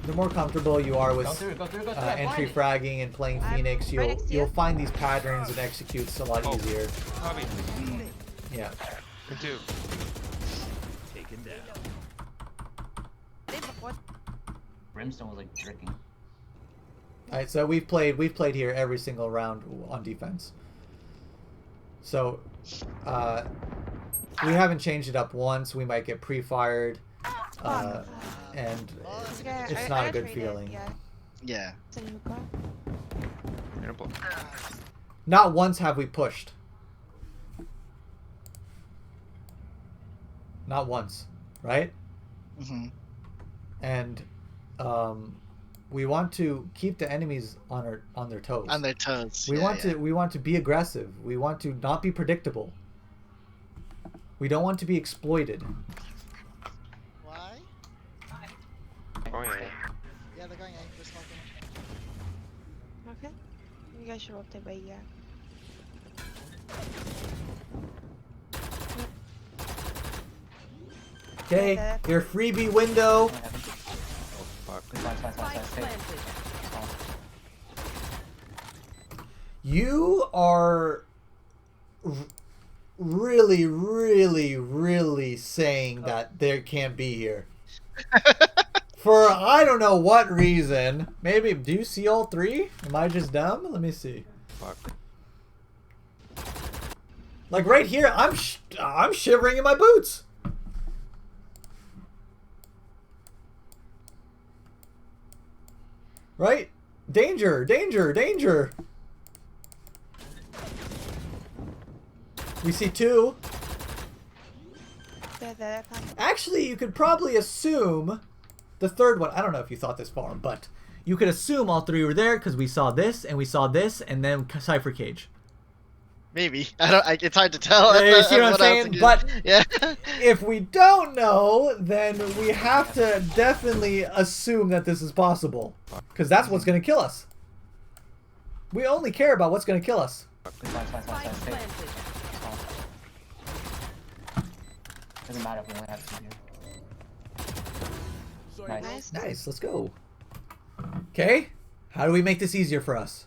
the more comfortable you are with Go through, go through, go through. I entry blinded. fragging and playing I'm Phoenix, right you'll next to you. you'll find these patterns and executes a lot Oh. easier. Bobby. Yeah. Me too. What? Brimstone was like tricking. All right, so we've played here every single round on defense. So we haven't changed it up once. We might get pre-fired, and Okay, it's I not a good traded, feeling. Yeah. Yeah. It's a new car. You're gonna blow. Not once have we pushed. Not once, right? hmm And we want to keep the enemies on their toes. On their toes. We yeah, want yeah. to be aggressive. We want to not be predictable. We don't want to be exploited. Why? Oh yeah. Yeah, they're going A. They're smoking. Okay. You guys should rotate by yeah. Okay, your freebie window. Oh, Fuck. Fine. Spike Stay. planted. You are really, really, really saying that there can't be here. For I don't know what reason. Maybe, do you see all three? Am I just dumb? Let me see. Fuck. Like right here, I'm shivering in my boots. Right? Danger, danger, danger. We see two. They're fine. Actually, you could probably assume the third one. I don't know if you thought this far, but you could assume all three were there because we saw this and we saw this and then Cypher Cage. Maybe. I don't. It's hard to tell. Yeah, you see what I'm else saying? to do. But yeah. if we don't know, then we have to definitely assume that this is possible. Because that's what's going to kill us. We only care about what's going to kill us. Fine. Spike Stay. planted. Doesn't matter if we only have two here. Nice. Nice. Nice, let's go. Okay, how do we make this easier for us?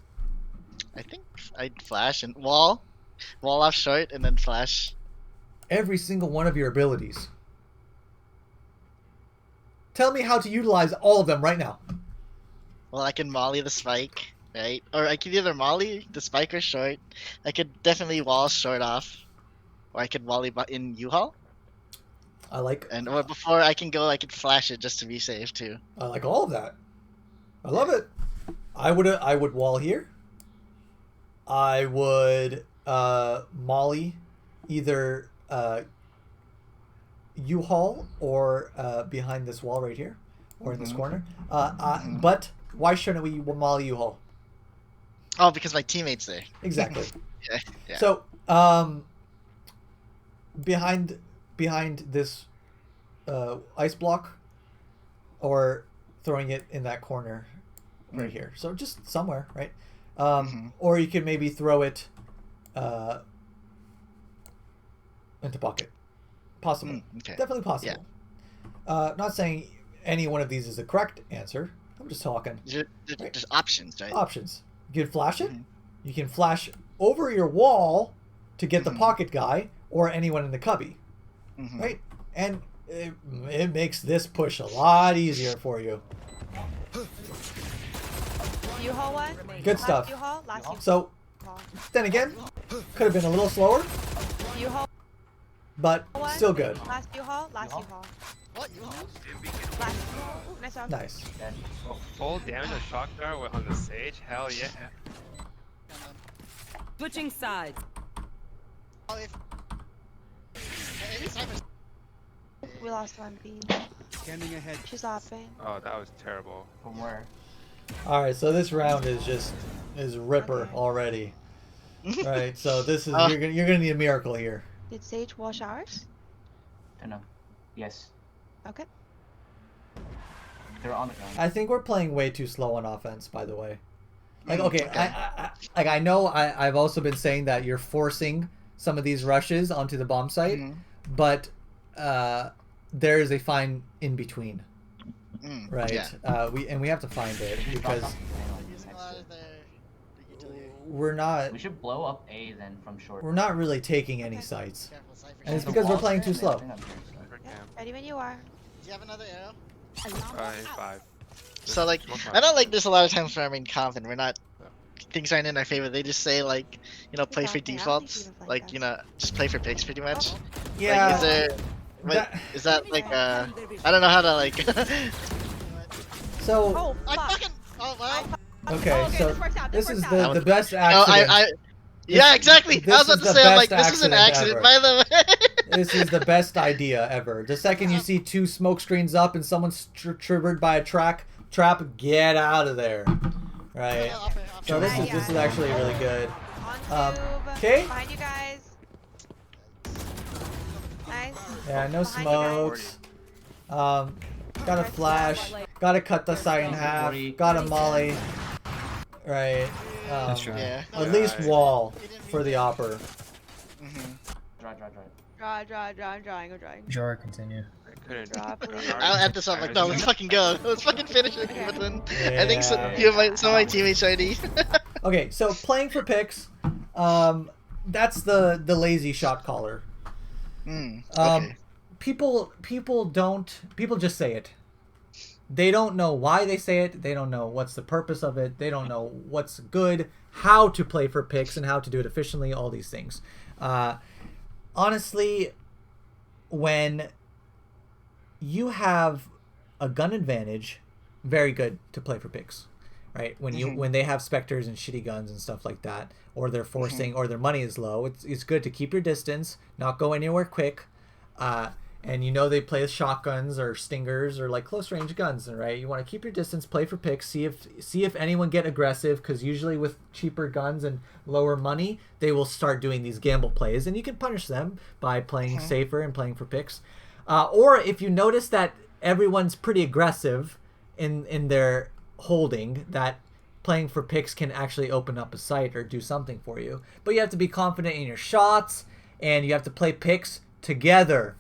I think I'd flash and wall off short, and then flash. Every single one of your abilities. Tell me how to utilize all of them right now. Well, I can molly the spike, right? Or I could either molly the spike or short. I could definitely wall short off, or I could wally in U-Haul. I like Or before I can go, I could flash it just to be safe too. all of that. I love it. I would wall here. I would molly either U-Haul or behind this wall right here or in this corner. But why shouldn't we molly U-Haul? Oh, because my teammate's there. Exactly. Yeah. So behind this ice block or throwing it in that corner right here. So just somewhere, right? Or you could maybe throw it into pocket. Possible. Okay. Definitely possible. Not saying any one of these is the correct answer. I'm just talking. Just options, right? Options. You can flash it. You can flash over your wall to get the pocket guy or anyone in the cubby, right? And it makes this push a lot easier for you. U-haul one. Good stuff. Last U-haul. Last U-haul. So then again, could have been a little slower, U-haul but one. still good. Last U-haul. Last U-haul. What? You Last U-haul. Ooh, nice job. Nice. Full damage of shock dart on the Sage? Hell yeah. Switching sides. We lost one B. Scanning ahead. She's offing. Oh, that was terrible. From where? All right, so this round is ripper Okay. already. Right, so this is you're gonna need a miracle here. Did Sage wash ours? Don't know. Yes. Okay. They're on the ground. I think we're playing way too slow on offense, by the way. Like, okay, Okay. I know I've also been saying that you're forcing some of these rushes onto the bomb site, but there is a fine in between, right? Yeah. We have to find it They just because dropped off the panel next to it. we're not We should blow up A then from short. we're not really taking any sites, and it's The because we're wall's playing there too and slow. everything up there, so- Never Yeah. camp. Ready when you are. Do you have another arrow? 5. So like, Smoke I don't like box. this a lot of times when I'm in comp and we're not, things aren't in our favor. They just say like, you know, play for Exactly. I don't think defaults. he would like Like, that. you know, just play for picks pretty much. Yeah, Like, is there, that- is that like I don't know how to like. so Oh, I fuck. fucking. Oh wow. okay, so this works out. this This is works out. the best Oh, accident. yeah, exactly. this I was about is to the say, I'm like, best this is an accident accident, by the way. This is the best idea ever. The second you see 2 smoke screens up and someone's triggered by a trap, get out of there. Right. So this is actually really good. On tube. 'kay. Behind you guys. Nice. Yeah, no Behind you smokes. Got a flash. Got to cut the side in half. Got a molly. Right. That's true. Yeah. At least wall for the opper. Draw. I'm drawing. Draw, continue. I couldn't. Draw, please. I'll add this up. Like, no, let's fucking go. Let's fucking finish it. Okay. But then I think some Yeah. of my teammates already. Okay, so playing for picks. That's the lazy shot caller. Okay. People just say it. They don't know why they say it. They don't know what's the purpose of it. They don't know what's good, how to play for picks, and how to do it efficiently. All these things. Honestly, when you have a gun advantage, very good to play for picks, right? When they have specters and shitty guns and stuff like that, or they're forcing, or their money is low, it's good to keep your distance, not go anywhere quick, and they play with shotguns or stingers or like close range guns, right? You want to keep your distance, play for picks, see if anyone get aggressive, because usually with cheaper guns and lower money, they will start doing these gamble plays, and you can punish them by playing safer and playing for picks. Or if you notice that everyone's pretty aggressive in their holding, that playing for picks can actually open up a site or do something for you. But you have to be confident in your shots, and you have to play picks together,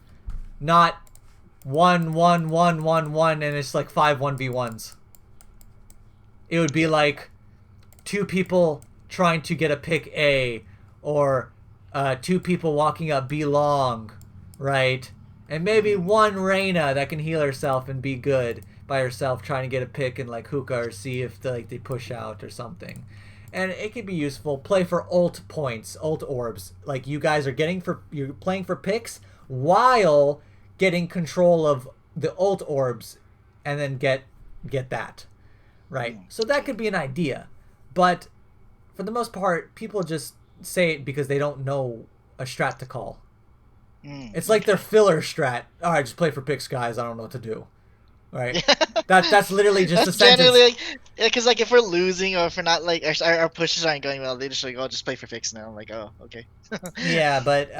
not 1-1-1-1-1 and it's like 5 1v1s. It would be like 2 people trying to get a pick A, or 2 people walking up B long, right? And maybe one Reyna that can heal herself and be good by herself, trying to get a pick in like hookah or see if they push out or something. And it could be useful. Play for ult points, ult orbs. Like you're playing for picks while getting control of the ult orbs, and then get that, right? So that could be an idea, but for the most part, people just say it because they don't know a strat to call. It's like their filler strat. All right, just play for picks, guys. I don't know what to do. Right? That's literally just That's a sentence. generally like, yeah, because like if we're losing or if we're not like our pushes aren't going well, they just like, oh, just play for picks now. I'm like, oh, okay. Yeah, but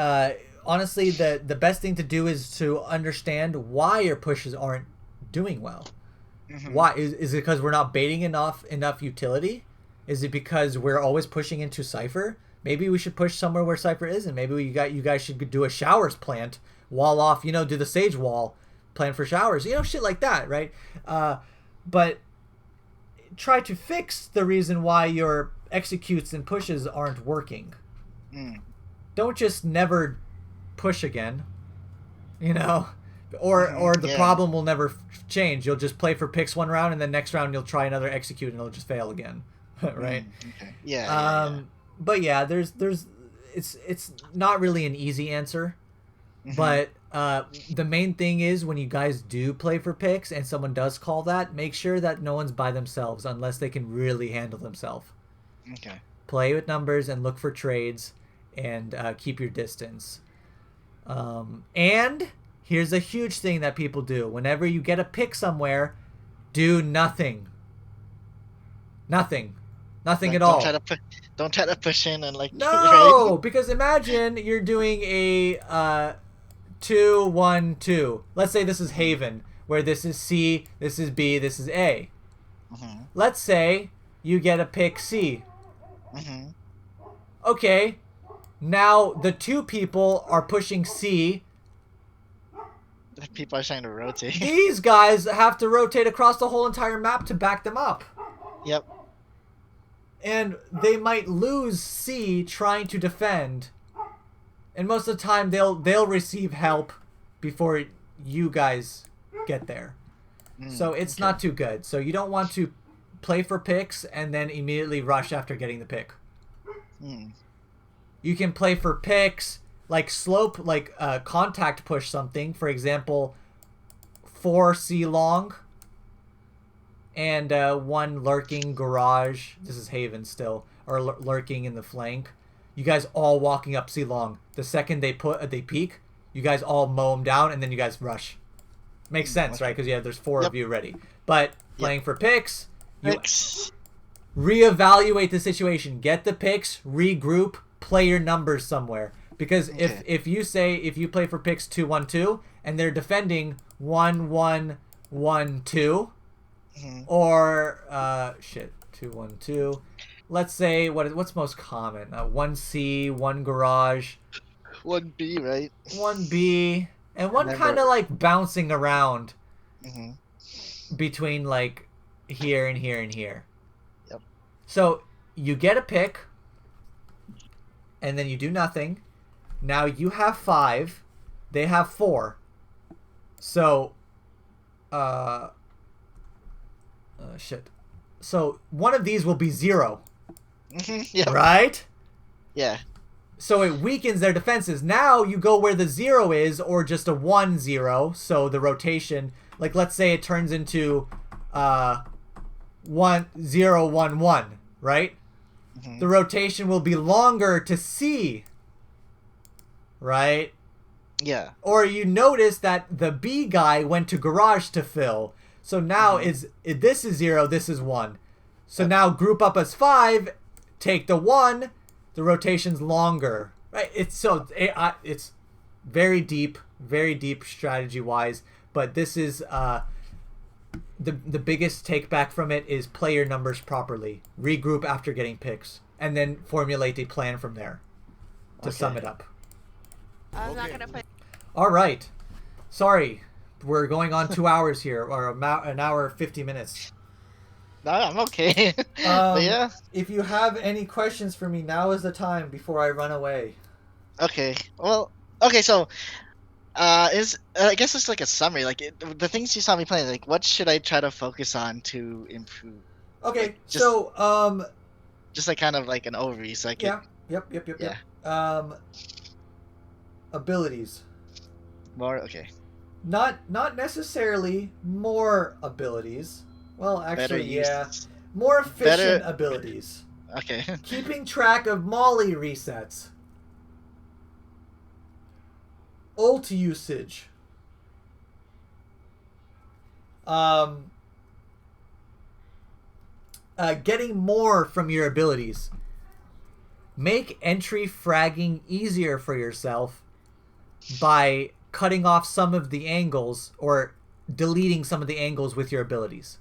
honestly, the best thing to do is to understand why your pushes aren't doing well. Why is it because we're not baiting enough utility? Is it because we're always pushing into Cypher? Maybe we should push somewhere where Cypher isn't. Maybe you guys should do a showers plant, wall off, do the Sage wall, plan for showers, shit like that, right? But try to fix the reason why your executes and pushes aren't working. Mm. Don't just never push again, you know, or the problem will never change. You'll just play for picks one round, and then next round you'll try another execute, and it'll just fail again, right? Okay. Yeah. But yeah, there's it's not really an easy answer, but the main thing is when you guys do play for picks and someone does call that, make sure that no one's by themselves unless they can really handle themselves. Okay. Play with numbers and look for trades, and keep your distance. And here's a huge thing that people do: whenever you get a pick somewhere, do nothing. Nothing Like, at all. Don't try to push in and like. No, Right? because imagine you're doing a 2-1-2. Let's say this is Haven, where this is C, this is B, this is A. Let's say you get a pick C. Okay, now the two people are pushing C. People are trying to rotate. These guys have to rotate across the whole entire map to back them up. Yep. And they might lose C trying to defend. And most of the time they'll receive help before you guys get there. So it's not too good. So you don't want to play for picks and then immediately rush after getting the pick. You can play for picks, like slope, like contact push something. For example, 4 C long and 1 lurking garage. This is Haven still, or lurking in the flank. You guys all walking up C long. The second they peek, you guys all mow them down, and then you guys rush. Makes sense, right? Because there's 4 of you ready. But playing for picks, you reevaluate the situation. Get the picks, regroup, play your numbers somewhere. Because if you play for picks 2-1-2 and they're defending 1-1-1-2, or 2-1-2. Let's say what's most common? 1C, 1 garage, 1B, right? 1B, and one kind of like bouncing around between like here and here and here. Yep. So you get a pick, and then you do nothing. Now you have 5, they have 4. So, So one of these will be 0. Yep. Right? Yeah. So it weakens their defenses. Now you go where the 0 is, or just a 1-0. So the rotation, like let's say it turns into 1-0-1-1, right? The rotation will be longer to C, right? Yeah. Or you notice that the B guy went to garage to fill. So now this is 0, this is 1. So now group up as 5, take the 1, the rotation's longer. Right? It's very deep strategy wise, but this is the biggest take back from it is play your numbers properly. Regroup after getting picks, and then formulate a plan from there to sum it up. I'm not gonna play. All right. Sorry. We're going on 2 hours here, or an hour 50 minutes. No, I'm okay. But yeah. If you have any questions for me, now is the time before I run away. Okay. Well. Okay. So, I guess it's like a summary. Like the things you saw me playing. Like, what should I try to focus on to improve? Okay. Like, just like kind of like an overview, so I can. Yep. Abilities. More. Okay. Not necessarily more abilities. Well, Better actually, use. more efficient Better- abilities. Okay. Keeping track of molly resets. Ult usage. Getting more from your abilities. Make entry fragging easier for yourself by cutting off some of the angles or deleting some of the angles with your abilities.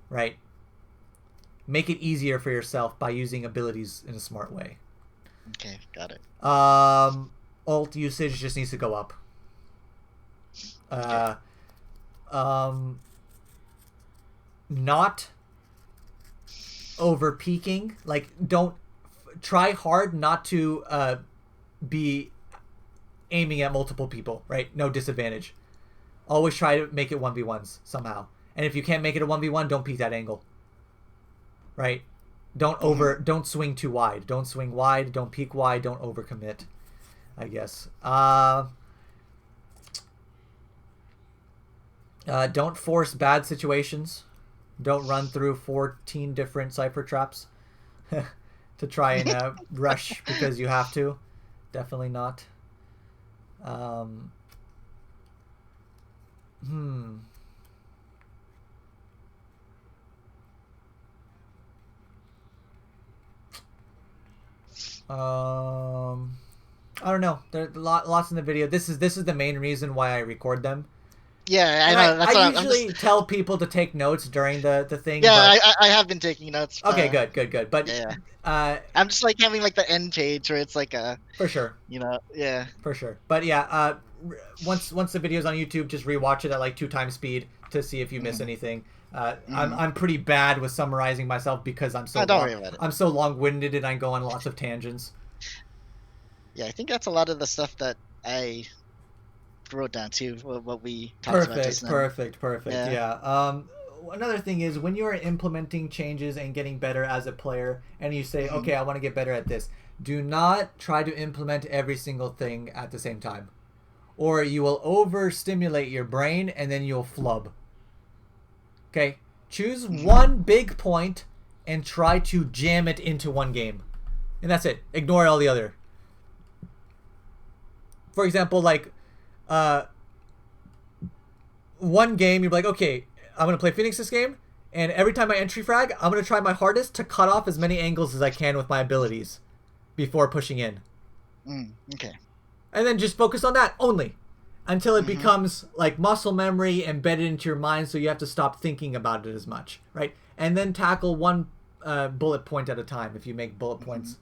Right? Make it easier for yourself by using abilities in a smart way. Okay, got it. Ult usage just needs to go up. Not over peaking. Like, don't try hard not to be aiming at multiple people, right? No disadvantage. Always try to make it 1v1s somehow. And if you can't make it a 1v1, don't peek that angle. Right? Don't swing too wide. Don't swing wide, don't peek wide, don't overcommit, I guess. Don't force bad situations. Don't run through 14 different Cypher traps to try and rush because you have to. Definitely not. I don't know. There's lots in the video. This is the main reason why I record them. Yeah, I know. That's I what usually tell people to take notes during the thing. Yeah, but... I have been taking notes. Okay, good. But yeah. I'm just like having like the end page where it's like a. For sure. You know, yeah. For sure. But yeah, once the video's on YouTube, just rewatch it at like 2x speed to see if you miss anything. I'm pretty bad with summarizing myself because I'm so don't worry about it. I'm so long-winded and I go on lots of tangents. Yeah, I think that's a lot of the stuff that I wrote down too. What we talked about just now. Perfect. Yeah. Another thing is when you are implementing changes and getting better as a player, and you say, okay, I want to get better at this. Do not try to implement every single thing at the same time, or you will overstimulate your brain and then you'll flub. Okay, choose one big point and try to jam it into one game, and that's it. Ignore all the other. For example, like one game, you're like, okay, I'm going to play Phoenix this game, and every time I entry frag, I'm going to try my hardest to cut off as many angles as I can with my abilities before pushing in. Okay. And then just focus on that only until it becomes like muscle memory embedded into your mind, so you have to stop thinking about it as much, right? And then tackle one bullet point at a time if you make bullet points.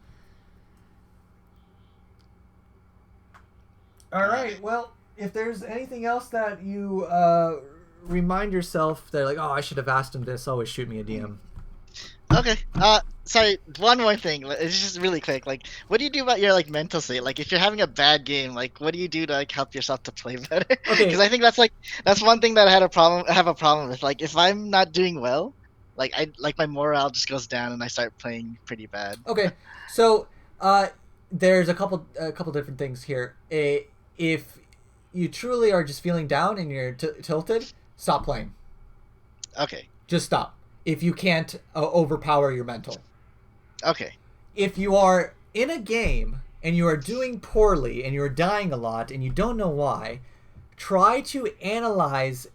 All right, well, if there's anything else that you remind yourself that like, oh, I should have asked him this, always shoot me a DM. Okay. Sorry, one more thing. It's just really quick. Like, what do you do about your like mental state? Like, if you're having a bad game, like, what do you do to like help yourself to play better? Okay. Because I think that's one thing that I have a problem with. Like, if I'm not doing well, like my morale just goes down and I start playing pretty bad. Okay, so there's a couple different things here. If you truly are just feeling down and you're tilted, stop playing. Okay. Just stop. If you can't overpower your mental. Okay. If you are in a game and you are doing poorly and you're dying a lot and you don't know why, try to analyze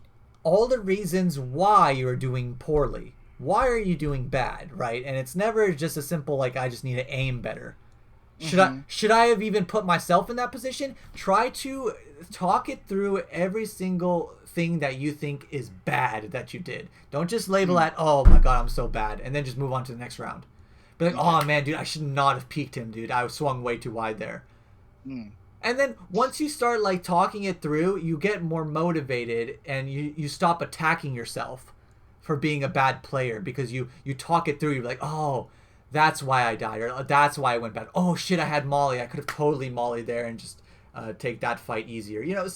all the reasons why you're doing poorly. Why are you doing bad, right? And it's never just a simple like I just need to aim better. Should I have even put myself in that position? Try to talk it through every single thing that you think is bad that you did. Don't just label at, oh my god, I'm so bad, and then just move on to the next round. Be like, oh man, dude, I should not have peeked him, dude. I swung way too wide there. And then once you start like talking it through, you get more motivated and you stop attacking yourself for being a bad player because you talk it through. You're like, oh, that's why I died, or that's why I went bad. Oh shit, I had Molly. I could have totally Molly there and just take that fight easier. You know,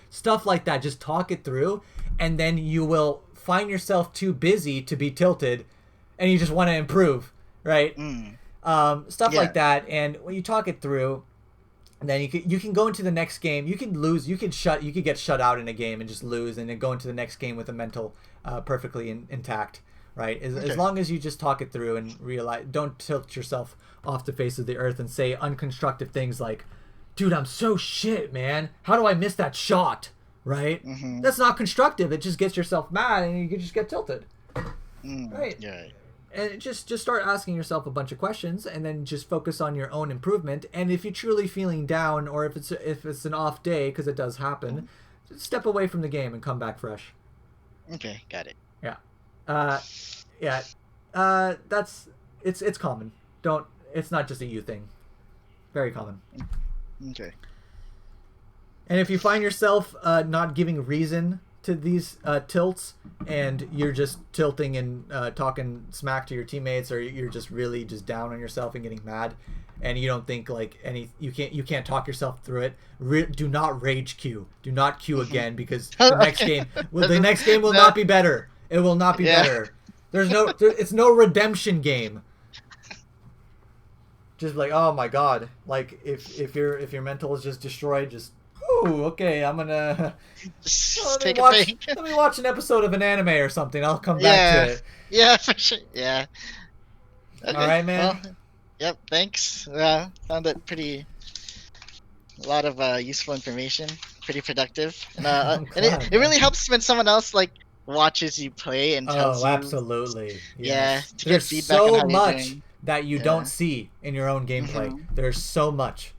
stuff like that. Just talk it through, and then you will find yourself too busy to be tilted, and you just want to improve, right? Stuff like that. And when you talk it through, then you can go into the next game. You can lose. You could get shut out in a game and just lose, and then go into the next game with a mental perfectly intact. Right, as long as you just talk it through and realize, don't tilt yourself off the face of the earth and say unconstructive things like, "Dude, I'm so shit, man. How do I miss that shot?" Right? That's not constructive. It just gets yourself mad and you can just get tilted. Right? Yeah. And just start asking yourself a bunch of questions and then just focus on your own improvement. And if you're truly feeling down, or if it's an off day, because it does happen, just step away from the game and come back fresh. Okay, got it. Yeah. That's it's common. It's not just a you thing. Very common. Okay. And if you find yourself not giving reason to these tilts and you're just tilting and talking smack to your teammates, or you're just really just down on yourself and getting mad, and you don't think like you can't talk yourself through it, do not rage queue. Do not queue again, because the next game will not be better. It will not be better. It's no redemption game. Just like, oh my god, like if your mental is just destroyed, just okay, I'm gonna let me watch an episode of an anime or something. I'll come back to it. Yeah, for sure. Yeah. Okay, all right, man. Well, yep. Thanks. Found it pretty. A lot of useful information. Pretty productive. And it really helps when someone else like watches you play and tells you. Absolutely. Yeah. Yes. To get There's feedback so on how you're much doing. that you don't see in your own gameplay. There's so much.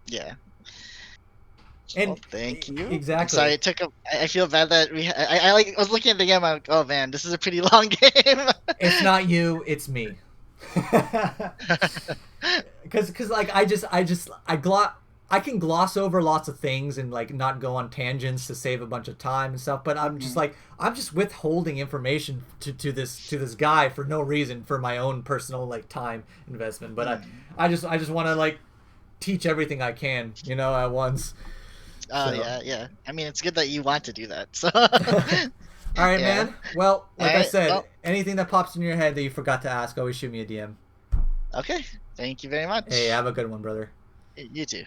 Yeah. And well, thank you. Exactly. Sorry, it took a. I feel bad that I was looking at the game. I'm like, oh man, this is a pretty long game. It's not you, it's me. Because like I can gloss over lots of things and like not go on tangents to save a bunch of time and stuff, but I'm just like I'm just withholding information to this guy for no reason, for my own personal like time investment. But I just want to like teach everything I can, at once. Oh yeah. I mean, it's good that you want to do that. So. All right, man. Well, like I said, well, anything that pops in your head that you forgot to ask, always shoot me a DM. Okay. Thank you very much. Hey, have a good one, brother. You too.